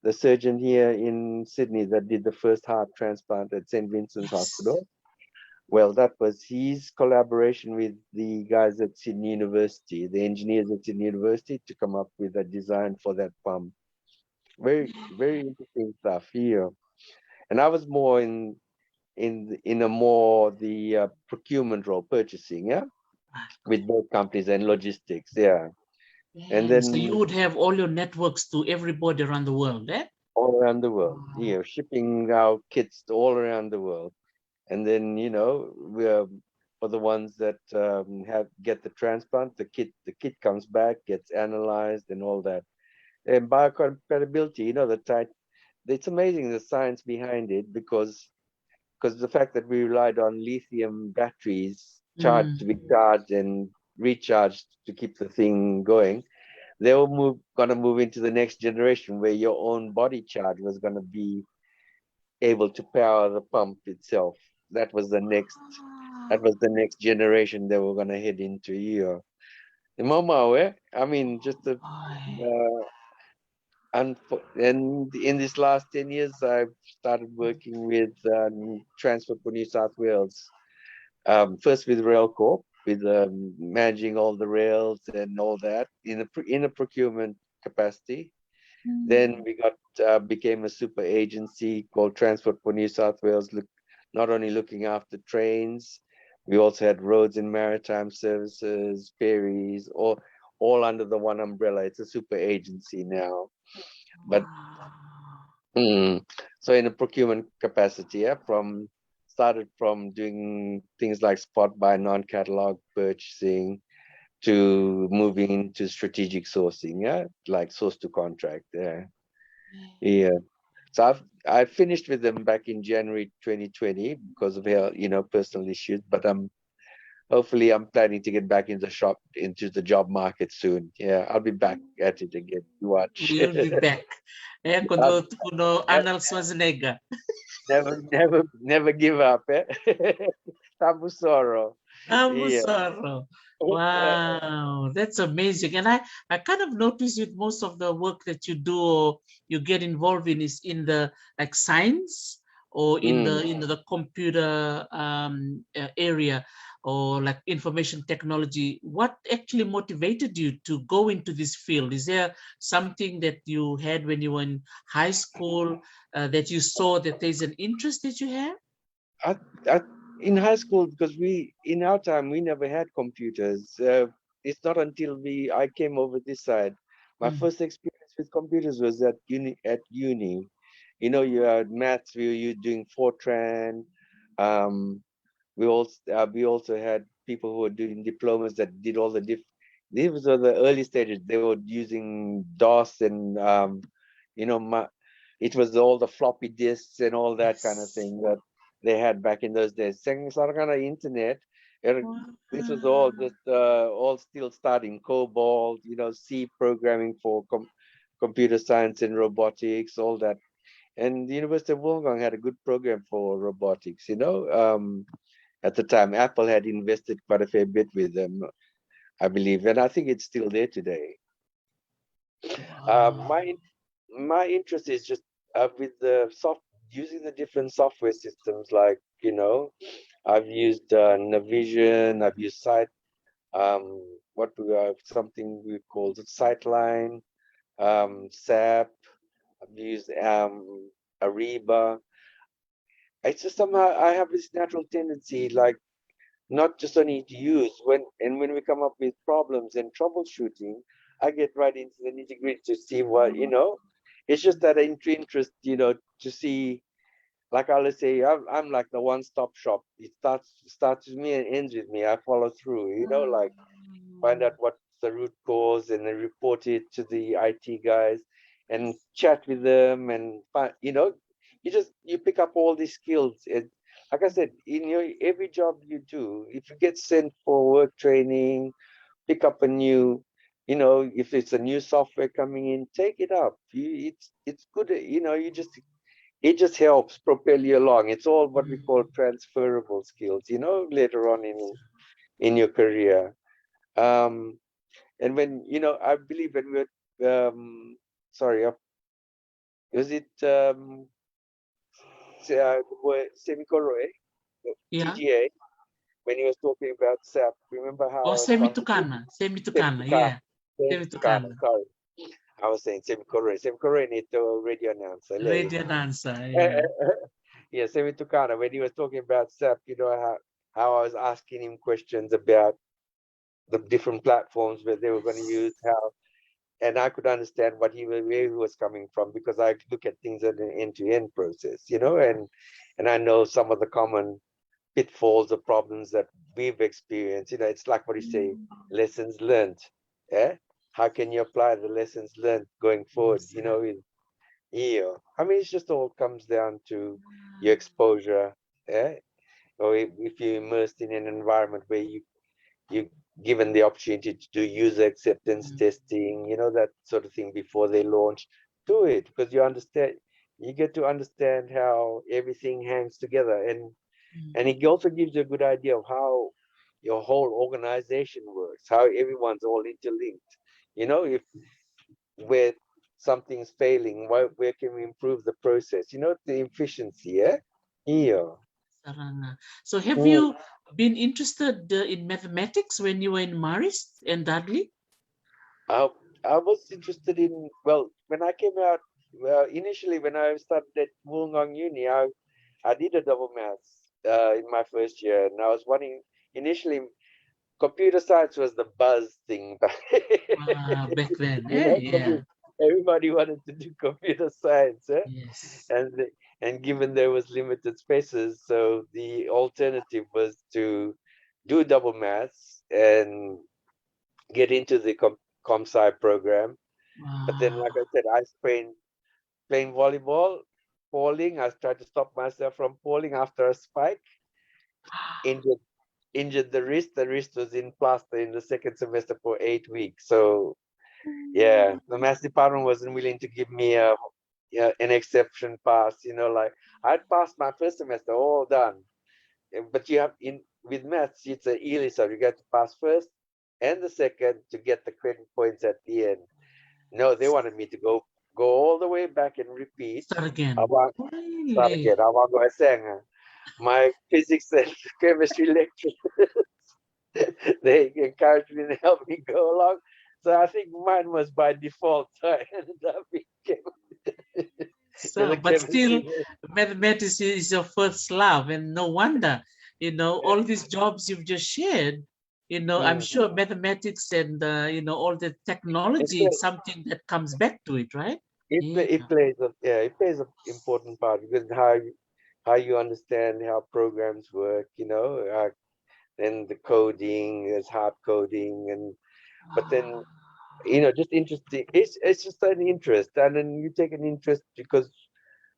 the surgeon here in Sydney that did the first heart transplant at St. Vincent's Hospital? Well, that was his collaboration with the guys at Sydney University, the engineers at Sydney University, to come up with a design for that pump. Very, very interesting stuff here. And I was more in a more the procurement role, purchasing, yeah, with both companies and logistics, yeah. And Yeah, so you then would have all your networks to everybody around the world, eh? all around the world, Wow. yeah, shipping out kits to all around the world. And then we're for the ones that have get the transplant, the kit comes back, gets analyzed, and all that. And biocompatibility, the type. It's amazing the science behind it because the fact that we relied on lithium batteries charged to Mm. be charged and recharged to keep the thing going, they were gonna move into the next generation where your own body charge was gonna be able to power the pump itself. That was the next that was the next generation they were gonna head into here. In Mama, I mean, just a Boy. and in this last 10 years, I've started working with Transport for New South Wales. First with Railcorp, with managing all the rails and all that in a procurement capacity. Then we became a super agency called Transport for New South Wales, not only looking after trains, we also had roads and maritime services, ferries, all under the one umbrella. It's a super agency now. But mm, so in a procurement capacity, yeah, started from doing things like spot buy, non-catalog purchasing, to moving into strategic sourcing, yeah, like source to contract. Yeah. So I finished with them back in January 2020 because of personal issues. But hopefully I'm planning to get back into the job market soon. Yeah, I'll be back at it again. Watch. You'll be back. Eh, I'll kuno never, Arnold Schwarzenegger. never give up. Eh? Tabu sorrow. Yeah. Musoro. Wow, that's amazing. And I kind of notice with most of the work that you do or you get involved in is in the like science or in the Mm. computer area or like information technology. What actually motivated you to go into this field? Is there something that you had when you were in high school that you saw that there's an interest that you have? I, I, in high school, because in our time we never had computers. It's not until I came over this side. My Mm. first experience with computers was at uni. You had maths. You doing Fortran. Um, we also had people who were doing diplomas that did all the These were the early stages. They were using DOS and it was all the floppy disks and all that kind of Yes. thing that they had back in those days. Saying Sargana internet, this was all Wow. just all still starting COBOL, C programming for computer science and robotics, all that. And the University of Wollongong had a good program for robotics. At the time, Apple had invested quite a fair bit with them, I believe, and I think it's still there today. Wow. My interest is just with the using the different software systems. Like I've used Navision, I've used what we have something we call the Sightline, SAP. I've used Ariba. It's just somehow I have this natural tendency, like not just only to use when we come up with problems and troubleshooting, I get right into the nitty gritty to see what. It's just that interest, to see. Like I let's say, I'm like the one-stop shop. It starts with me and ends with me. I follow through. Like find out what's the root cause and then report it to the IT guys and chat with them and you pick up all these skills. And like I said, in your every job you do, if you get sent for work training, pick up a new, if it's a new software coming in, take it up. It's good. It just helps propel you along. It's all what we call transferable skills. Later on in your career. Um, and when I believe when we're sorry, was it Semikoro, eh? Yeah. TGA, when he was talking about SAP, remember how Oh, I was concentrating? semi-tukana, yeah. Semi-tukana, Semi-tukana. sorry. I was saying semi-Korean. Semi-Korean ito radio announcer. Radio dancer, yeah. Yeah, semi-tukana, when he was talking about SAP, you know, how I was asking him questions about the different platforms where they were going to use, how, and I could understand where he was coming from, because I look at things at an end-to-end process, you know, and I know some of the common pitfalls or problems that we've experienced. You know, it's like what you say, lessons learned. Yeah, how can you apply the lessons learned going forward? You know, I mean, it's just all comes down to your exposure. Yeah, or if you're immersed in an environment where you given the opportunity to do user acceptance testing, you know, that sort of thing before they launch, do it, because you get to understand how everything hangs together, and it also gives you a good idea of how your whole organization works, how everyone's all interlinked. You know, if where something's failing, where can we improve the process? You know, the efficiency, yeah? Yeah. Saranga. So have Mm. you been interested in mathematics when you were in Marist and Dudley? I was interested in, well, when I came out, well, initially when I started at Wollongong Uni, I did a double maths in my first year, and I was wanting, initially, computer science was the buzz thing. Back then, You eh? know, Yeah. everybody wanted to do computer science, eh? Yes. And given there was limited spaces, so the alternative was to do double maths and get into the com sci program. But then, like I said, I sprained playing volleyball, falling. I tried to stop myself from falling after a spike. Injured, injured the wrist. The wrist was in plaster in the second semester for 8 weeks. So yeah, the maths department wasn't willing to give me an exception pass. You know, like I'd passed my first semester, all done. But you have with maths, it's an ELISA. You get to pass first and the second to get the credit points at the end. No, they wanted me to go all the way back and repeat. Start I again. want start Really? again. I want to go saying my physics and chemistry lecturers they encouraged me to help me go along. So I think mine was by default. So I ended up in So, the but still, chemistry. mathematics is your first love, and no wonder, all these jobs you've just shared, I'm Mm. sure mathematics and, all the It, technology is something that comes back to it, right? Yeah. it plays it plays an important part, because how you understand how programs work, you know, and the coding is hard coding, and but then just interesting. It's just an interest, and then you take an interest because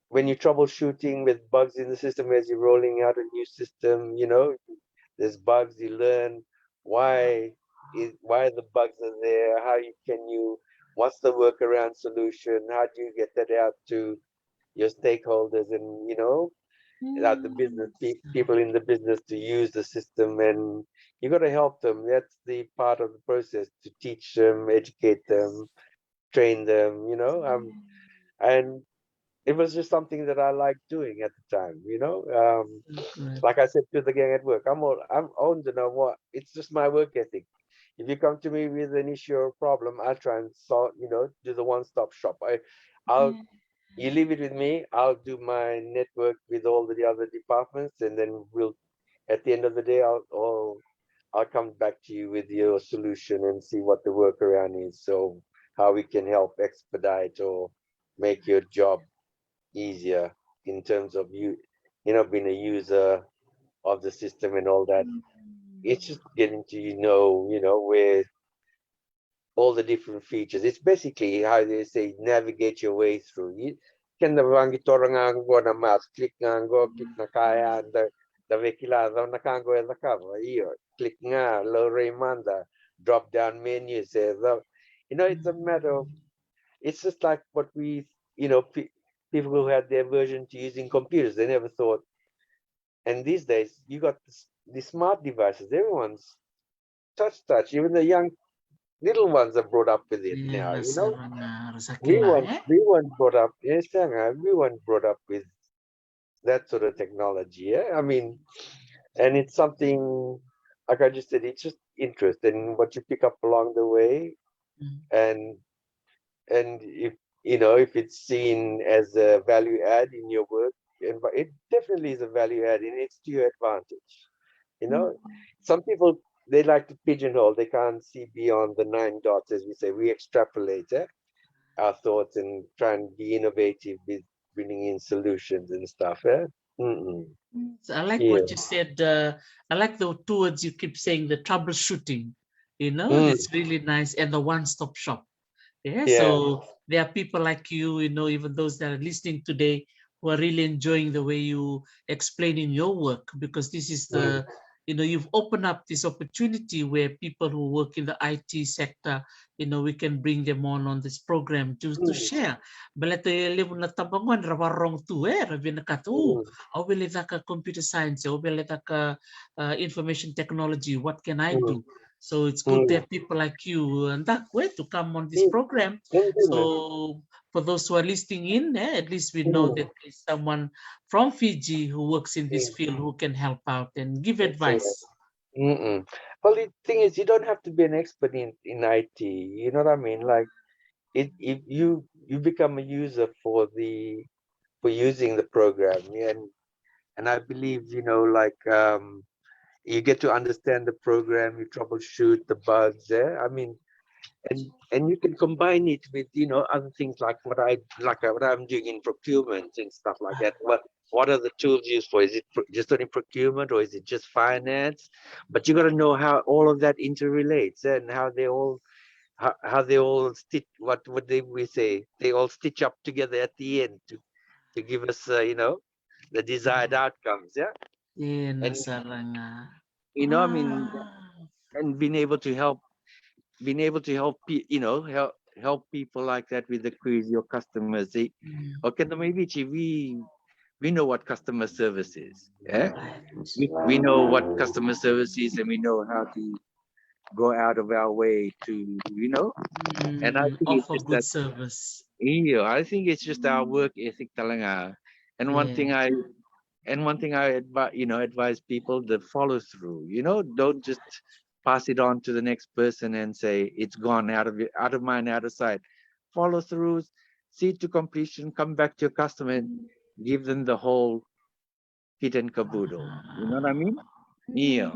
when you're troubleshooting with bugs in the system as you're rolling out a new system, there's bugs. You learn why the bugs are there. What's the workaround solution? How do you get that out to your stakeholders, and the business people in the business to use the system, and you got to help them. That's the part of the process, to teach them, educate them, train them. And it was just something that I liked doing at the time. Correct. Like I said to the gang at work, I'm on to know what. It's just my work ethic. If you come to me with an issue or problem, I'll try and solve. Do the one-stop shop. I'll You leave it with me. I'll do my network with all the other departments, and then at the end of the day, I'll come back to you with your solution and see what the workaround is. So how we can help expedite or make your job easier in terms of being a user of the system and all that. It's just getting to where all the different features. It's basically how they say navigate your way through. You can the wangi torang go na mouse, click na kaya the veikeda na kango the cover. Click nga low remanda, drop down menu says it's a matter of, it's just like what people who had their aversion to using computers, they never thought. And these days you got the smart devices, everyone's touch, even the young little ones are brought up with it Yeah, now. Rasarana, We Rasakila, weren't eh? we weren't brought up. Yes, we weren't brought up with that sort of technology. Yeah, I mean, and it's something like I just said, it's just interest in what you pick up along the way, and if if it's seen as a value add in your work, and it definitely is a value add, and it's to your advantage. Some people, they like to pigeonhole. They can't see beyond the 9 dots, as we say. We extrapolate our thoughts and try and be innovative with bringing in solutions and stuff. So I like Yeah. what you said. I like the two words you keep saying, the troubleshooting. It's really nice, and the one-stop shop. Yeah. So there are people like you, even those that are listening today, who are really enjoying the way you explain in your work, because this is you've opened up this opportunity where people who work in the IT sector, we can bring them on this program to share. Baleta level na tabangon rawarong tu rabi na katu. Au beleta ka computer science, au beleta ka information technology. What can I do? So it's good to have people like you and Nakwa to come on this program. So for those who are listening in, at least we know that there's someone from Fiji who works in this field who can help out and give advice. Well, the thing is, you don't have to be an expert in IT. You know what I mean? Like, if you become a user for using the program, and I believe you get to understand the program, you troubleshoot the bugs there. I mean, and you can combine it with other things like what I'm doing in procurement and stuff like that. What are the tools used for? Is it just only procurement, or is it just finance? But you got to know how all of that interrelates and how they all stitch. What we say, they all stitch up together at the end to give us the desired outcomes. Yeah. And I mean, and being able to help help people like that with the queries, your customers. Okay, maybe we know what customer service is. Yeah, we know what customer service is, and we know how to go out of our way to and I think it's offer just good that service. I think it's just our work ethic talanga. And one thing I advise people, the follow through. Don't just pass it on to the next person and say it's gone out of mind, out of sight. Follow through, see it to completion, come back to your customer and give them the whole kit and caboodle. You know what I mean? Yeah.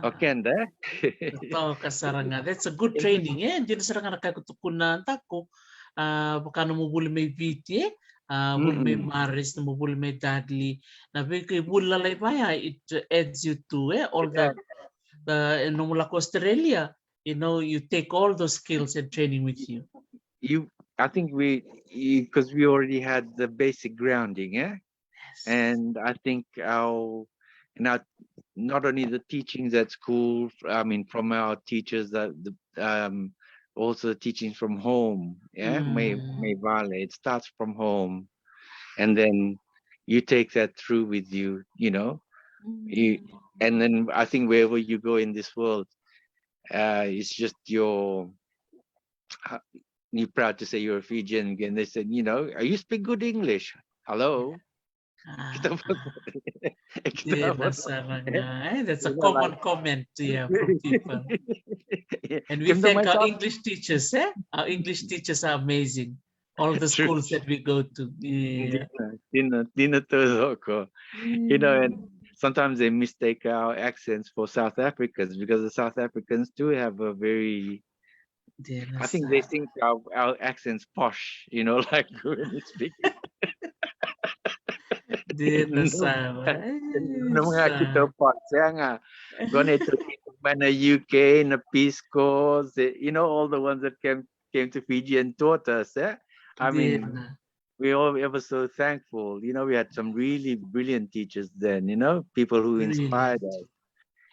Okay, and Totoka saranga. That's a good training. Jadi saranga nakakatukunan tako. Baka mo buli may Viti, buli may Maris, mo buli may Dudley. Na bigay bulalay baya, it adds you to all that. No mula ko Australia, you take all those skills and training with you. I think because we already had the basic grounding, Yes. And I think not only the teachings at school, I mean, from our teachers, also the teachings from home, may vale. It starts from home, and then you take that through with you, and then I think wherever you go in this world, it's just you're proud to say you're a Fijian, and they said, you speak good English. Hello. That's a common comment from people. And we thank our English teachers. Our English teachers are amazing. All the schools that we go to. And sometimes they mistake our accents for South Africans, because the South Africans do have a very, I think they think our accent's posh, like when we speak. Kita saya gone to UK, na Peace Corps, all the ones that came to Fiji and taught us. I mean, we all ever so thankful. We had some really brilliant teachers then. People who inspired us.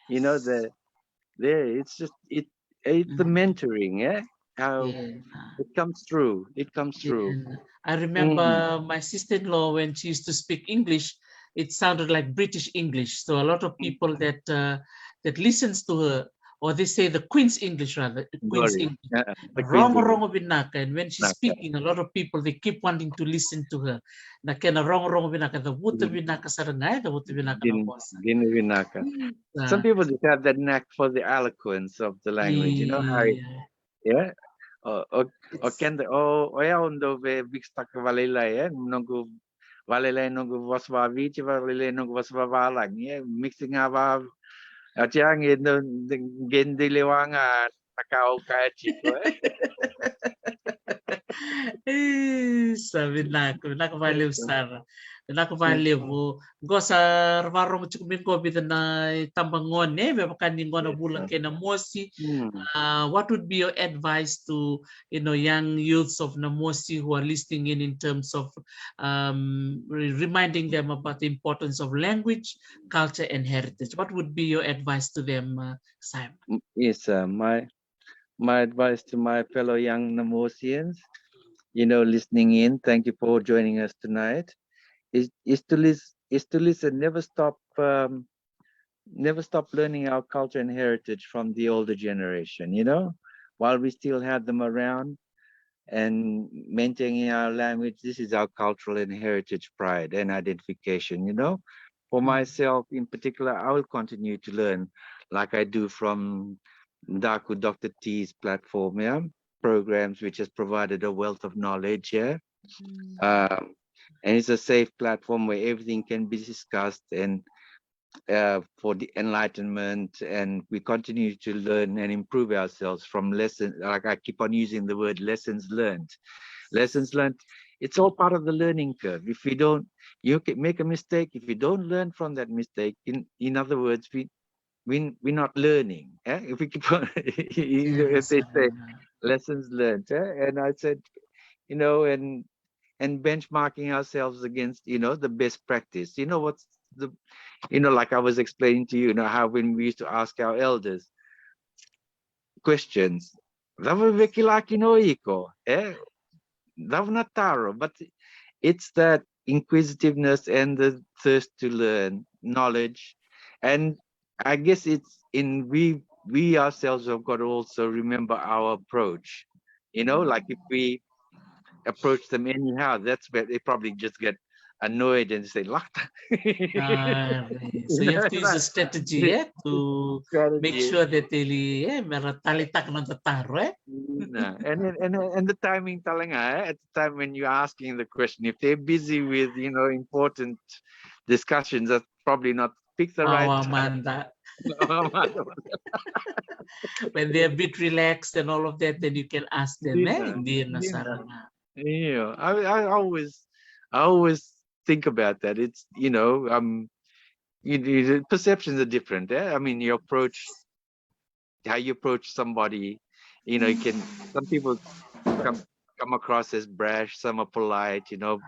It's just it's the mentoring. How it comes through. It comes through. I remember my sister-in-law, when she used to speak English, it sounded like British English. So a lot of people that listens to her or they say the Queen's English rather, Queen's Sorry. English. The Wrong, Queen's wrong binaka, and when she's Naka. speaking, a lot of people they keep wanting to listen to her. Nakena wrong, wrong binaka, the wuta binaka sarangai, the wuta binaka na bosa. Vinaka. Some people just have that knack for the eloquence of the language. You know how, yeah. O can the ya undo ve bixtak valelay nungu valelay nungu waswa viti valelay nungu waswa valang mixing aba atiang in the gendilewanga takao kaya chico. Sabi na valeu Sara. Na valeu go sa varong chukumin ko bitan na tambangon me pakaningon na bulang kay Namosi. What would be your advice to young youths of Namosi who are listening in terms of reminding them about the importance of language, culture, and heritage? What would be your advice to them, Simon? Yes, my advice to my fellow young Namosians, listening in. Thank you for joining us tonight. Is to listen. Never stop learning our culture and heritage from the older generation. While we still have them around and maintaining our language, this is our cultural and heritage pride and identification. For myself in particular, I will continue to learn like I do from Dr. T's platform, programs which has provided a wealth of knowledge. And it's a safe platform where everything can be discussed and for the enlightenment, and we continue to learn and improve ourselves from lessons. Like I keep on using the word lessons learned. Lessons learned, it's all part of the learning curve. If you can make a mistake. If you don't learn from that mistake, in other words, we're not learning. If we keep on, if they say lessons learned, and I said, and benchmarking ourselves against, the best practice. What's the, like I was explaining to you, how when we used to ask our elders questions, but it's that inquisitiveness and the thirst to learn knowledge. And I guess it's in we ourselves have got to also remember our approach. Like if we approach them anyhow, that's where they probably just get annoyed and say lakta. So you have to use a strategy to make sure that they meratalitak ng tataro. And the timing talanga, at the time when you're asking the question, if they're busy with important discussions, that's probably not pick the right time. When they're a bit relaxed and all of that, then you can ask them. I always think about that. It's perceptions are different. I mean, how you approach somebody. Some people come across as brash. Some are polite. You've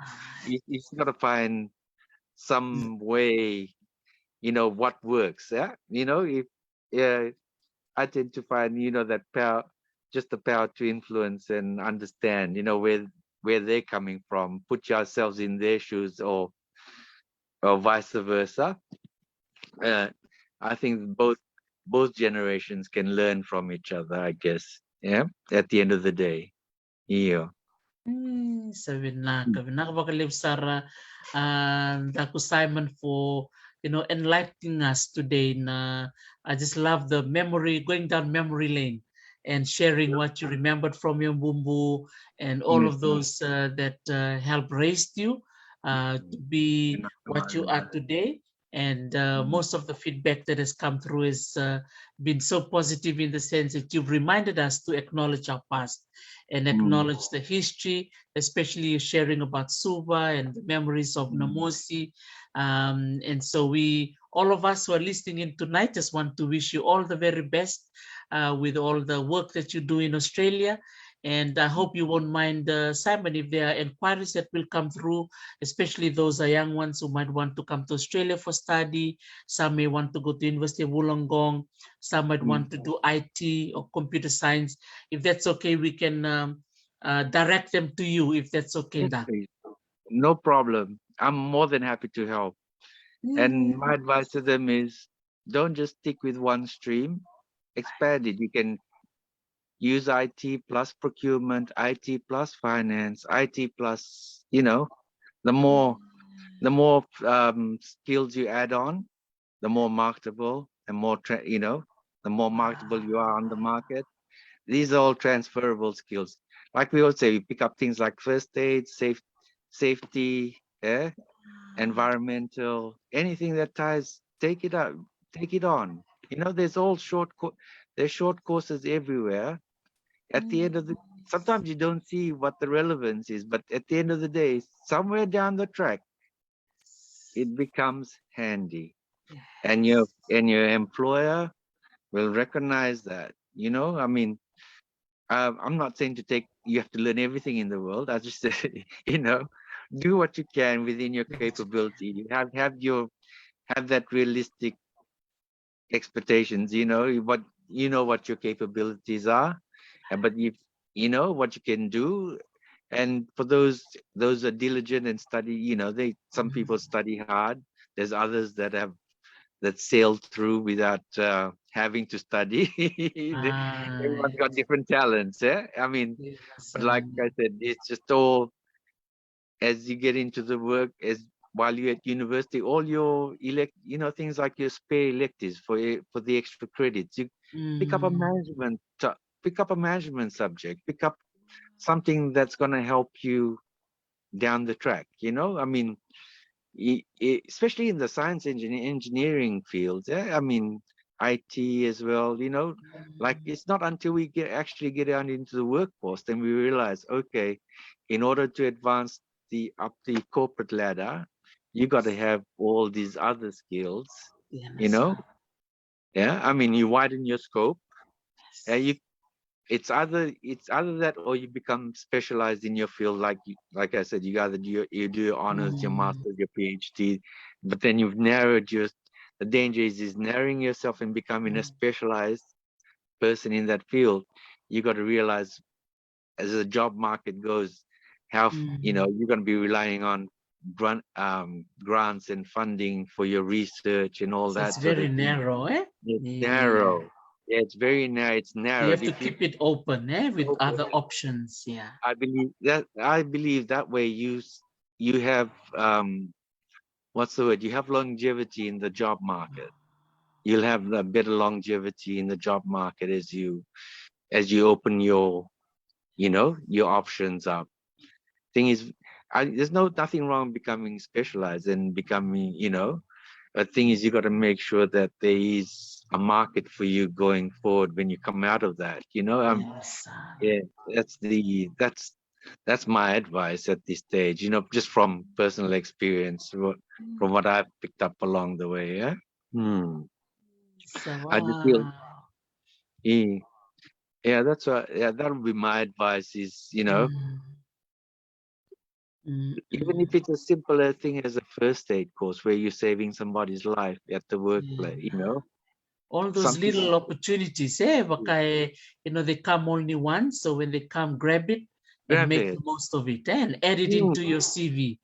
got to find some way. What works. I tend to find that power, just the power to influence and understand, where they're coming from, put yourselves in their shoes, or vice versa. I think both generations can learn from each other, I guess. At the end of the day. Sabi na vakalevu Sara Dako Simon for enlightening us today. I just love the going down memory lane and sharing what you remembered from your bumbu and all of those that helped raise you to be what you are today. And most of the feedback that has come through has been so positive in the sense that you've reminded us to acknowledge our past and acknowledge the history, especially sharing about Suba and the memories of Namosi. And so all of us who are listening in tonight, just want to wish you all the very best with all the work that you do in Australia. And I hope you won't mind, Simon, if there are inquiries that will come through, especially those young ones who might want to come to Australia for study. Some may want to go to University of Wollongong. Some might want to do IT or computer science. If that's okay, we can direct them to you, if that's okay. No problem. I'm more than happy to help. And my advice to them is, don't just stick with one stream. expand it. You can use IT plus procurement, IT plus finance, IT plus, the more skills you add on, the more marketable and more, the more marketable you are on the market. These are all transferable skills. Like we always say, we pick up things like first aid, safety, environmental, anything that ties, take it up, take it on. There's all there's short courses everywhere. At the end of the, sometimes you don't see what the relevance is, but at the end of the day, somewhere down the track, it becomes handy, and your employer will recognize that. I mean, I'm not saying you have to learn everything in the world. I just say, do what you can within your capability. You have that realistic expectations. What your capabilities are, but you know what you can do. And for those are diligent and study, some people study hard. There's others that sailed through without having to study. Everyone's got different talents. I mean, but like I said, it's just all as you get into the work, as while you're at university, all your things like your spare electives for the extra credits, you pick up a management subject, pick up something that's going to help you down the track. I mean, especially in the science engineering fields. I mean, IT as well. Like it's not until we actually get out into the workforce then we realize, okay, in order to advance up the corporate ladder, you got to have all these other skills. I mean, you widen your scope. It's either that or you become specialized in your field. Like I said, you either do your honors, your master's, your PhD, but then you've narrowed the danger is narrowing yourself and becoming a specialized person in that field. You got to realize as the job market goes, how you're going to be relying on grants and funding for your research and all that. It's very narrow, It's narrow. Yeah, it's very narrow. It's narrow. You have to keep it open, with other options. Yeah. I believe that way you have what's the word? You have longevity in the job market. You'll have a better longevity in the job market as you open your options up. Thing is, there's nothing wrong becoming specialized and becoming, but thing is, you got to make sure that there is a market for you going forward when you come out of that. Yeah, that's my advice at this stage. Just from personal experience, from what I've picked up along the way. Yeah. So, I just feel, yeah, that's what. Yeah, that would be my advice. Is even if it's a simpler thing as a first aid course where you're saving somebody's life at the workplace, all those little opportunities, they come only once. So when they come, grab it and make the most of it, and add it into your CV.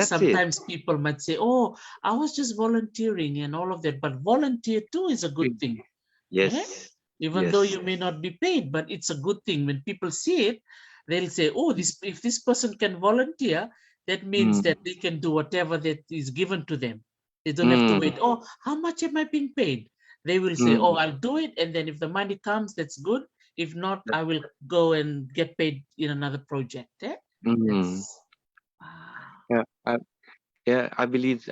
Sometimes people might say, "Oh, I was just volunteering and all of that," but volunteer too is a good thing. Yes. Even though you may not be paid, but it's a good thing. When people see it, they'll say, "Oh, if this person can volunteer, that means that they can do whatever that is given to them. They don't have to wait. Oh, how much am I being paid?" They will say, "Oh, I'll do it, and then if the money comes, that's good. If not, I will go and get paid in another project." I believe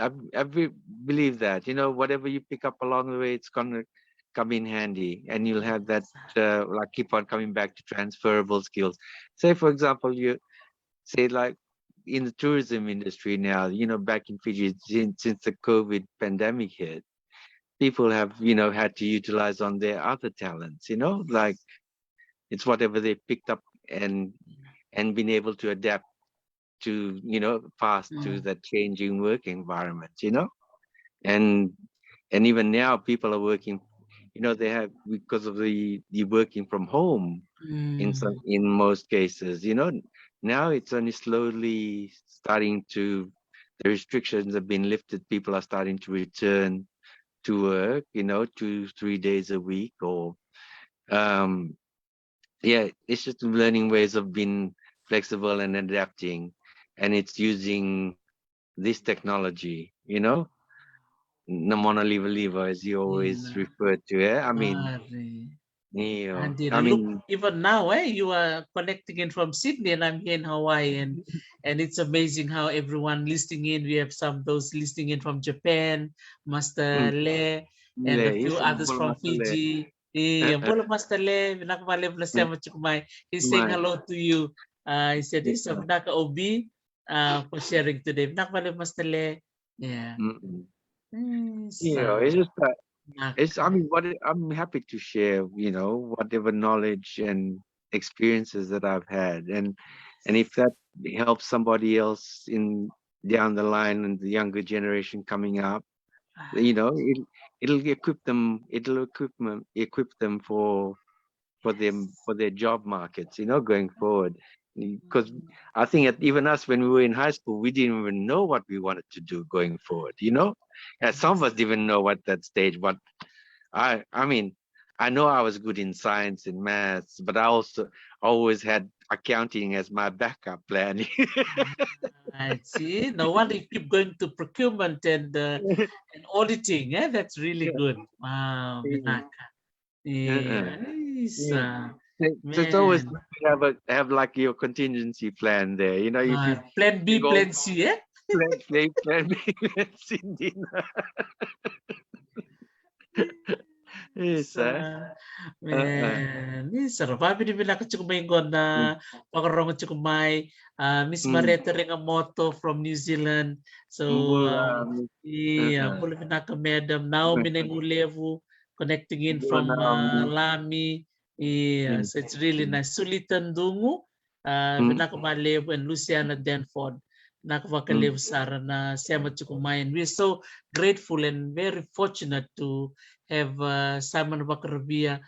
that. Whatever you pick up along the way, it's gonna come in handy, and you'll have that keep on coming back to transferable skills. Say, for example, you say like in the tourism industry now, back in Fiji, since the COVID pandemic hit, people have, had to utilize on their other talents, like it's whatever they picked up and been able to adapt to, fast to that changing work environment, and even now people are working, they have, because of the working from home in most cases, now it's only slowly starting to, the restrictions have been lifted. People are starting to return to work, 2-3 days a week, or yeah, it's just learning ways of being flexible and adapting, and it's using this technology, namona liver, as you always refer to it. I mean, And I look, mean, even now, you are connecting in from Sydney, and I'm here in Hawaii, and it's amazing how everyone listening in. We have some those listening in from Japan, Master Le, and a few others from Fiji. Bola Master Le, Nakwa he's saying hello to you. He said he's from Naka Obi for sharing today. Nakwa Master Le. Yeah. it's just I mean, I'm happy to share, whatever knowledge and experiences that I've had, and if that helps somebody else in down the line and the younger generation coming up, it'll equip them. It'll equip them for their job markets, going forward. Because I think that even us, when we were in high school, we didn't even know what we wanted to do going forward. And some of us didn't know at that stage. But I mean, I know I was good in science and maths, but I also always had accounting as my backup plan. I see. No wonder you keep going to procurement and auditing. Yeah, that's really good. Wow, Vinaka. Yes, So it's always man. good to have like your contingency plan there. If you Plan B, go plan C, yeah? plan B, plan C, Yes, Man, ni sarap. Abi ni bila kacukumay na pakarong kacukumay. Miss Mareta ring a motto from New Zealand. So, yeah, pula pinaka madam. Now, minengulevu connecting in from Lami. Yeah, so it's really nice. Sulitan Dungu, pinaka malevu, and Luciana Danford. Nakavakalevu Sara na Siyama Chukumay. And we're so grateful and very fortunate to have Simon Vakaravia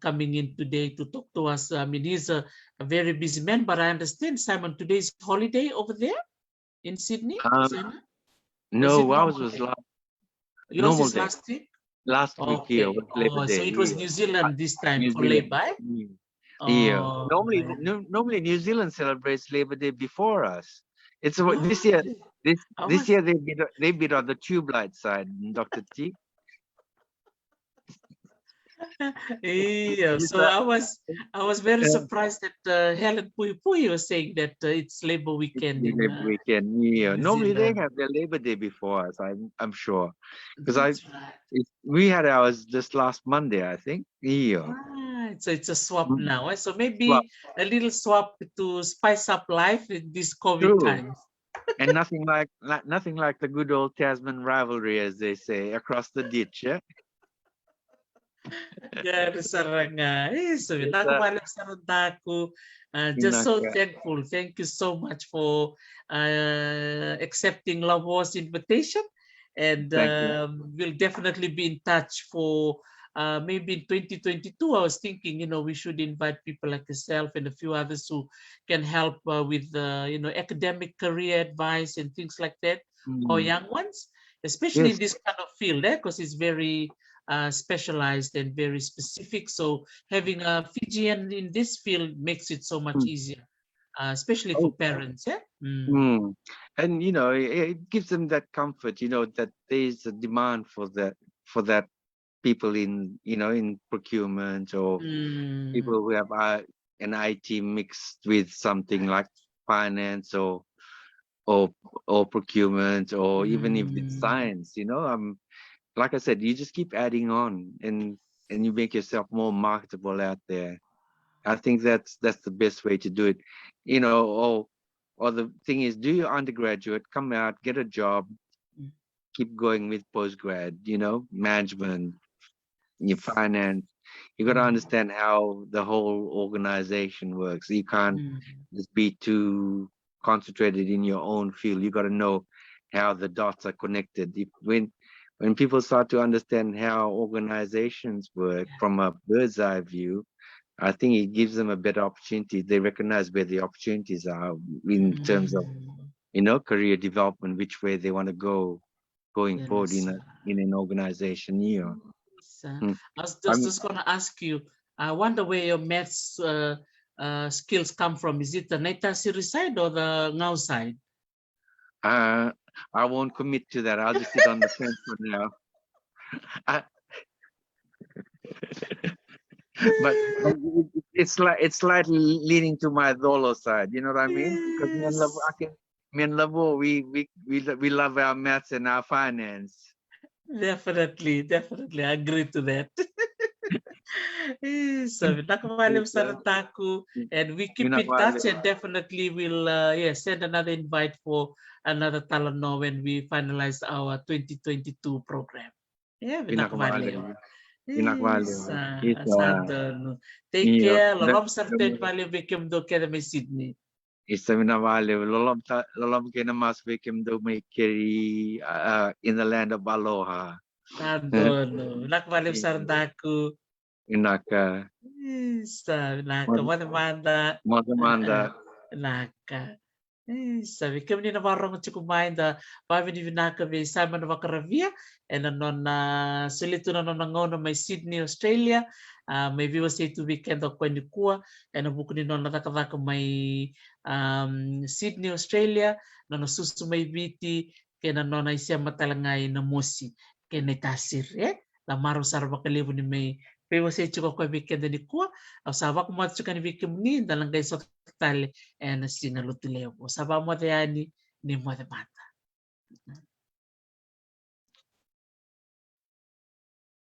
coming in today to talk to us. I mean, he's a very busy man, but I understand, Simon, today's holiday over there in Sydney? No, ours was Yours is last week? Last week here was Labor Day. So it was New Zealand this time New for Zealand. Labor? Yeah. Normally New Zealand celebrates Labor Day before us. It's this year. This year they bid on the tube light side, Dr. T. Yeah, so I was very surprised that Helen Pui was saying that it's Labor weekend. Labor weekend, yeah. Normally they have their Labor Day before us. I'm sure, because we had ours just last Monday, I think. Yeah. So it's a swap now. So maybe a little swap to spice up life in these COVID times. And nothing like the good old Tasman rivalry, as they say, across the ditch. Yeah. Just so thankful. Thank you so much for accepting Lavo's invitation, and we'll definitely be in touch for maybe in 2022. I was thinking, we should invite people like yourself and a few others who can help with academic career advice and things like that, or young ones, especially in this kind of field, because it's very specialized and very specific. So having a Fijian in this field makes it so much easier, especially for parents. Yeah. And it gives them that comfort, that there is a demand for that people in in procurement, or people who have an IT mixed with something like finance or procurement, or even if it's science. Like I said, you just keep adding on, and you make yourself more marketable out there. I think that's the best way to do it. Or the thing is, do your undergraduate, come out, get a job, keep going with postgrad, management, your finance. You got to understand how the whole organization works. You can't just be too concentrated in your own field. You got to know how the dots are connected. When people start to understand how organizations work from a bird's eye view, I think it gives them a better opportunity. They recognize where the opportunities are in terms of, career development, which way they want to go going forward in an organization here. I was just going to ask you, I wonder where your maths skills come from. Is it the Naitasiri side or the Ngau side? I won't commit to that. I'll just sit on the fence for now. But it's slightly leaning to my Dolo side. You know what I mean? Because me and Lavo, we love our maths and our finance. Definitely, I agree to that. So, Nakwa Sarataku, and we keep in touch, and definitely we'll send another invite for another Talano when we finalize our 2022 program. Yeah, take care. Lolom certain value became do Academy Sydney. Isa minavale lolom kena mas bekem do may carry in the land of Aloha. Adono, Nakwa Sarataku. Inaka. Isa Naka Madamanda. Naka. Sabi kami ni nawarong kumain da babi ni vinaka be Simon Vakaravia and anon solito na nangono may Sydney, Australia. May veiwekani to weekend o Nakwa and buku ni non natakataka may Sydney, Australia. Nono susu may Viti kena non ay siya matalangay na mosi kena tasir la maro sar vakalevu ni may veiwekani chuka kwa veikeda ni kwa au sa vakamatataka chuka ni veikeda dalang kay sa tali and singa lutulevo sa vamo yani ni mo de mata.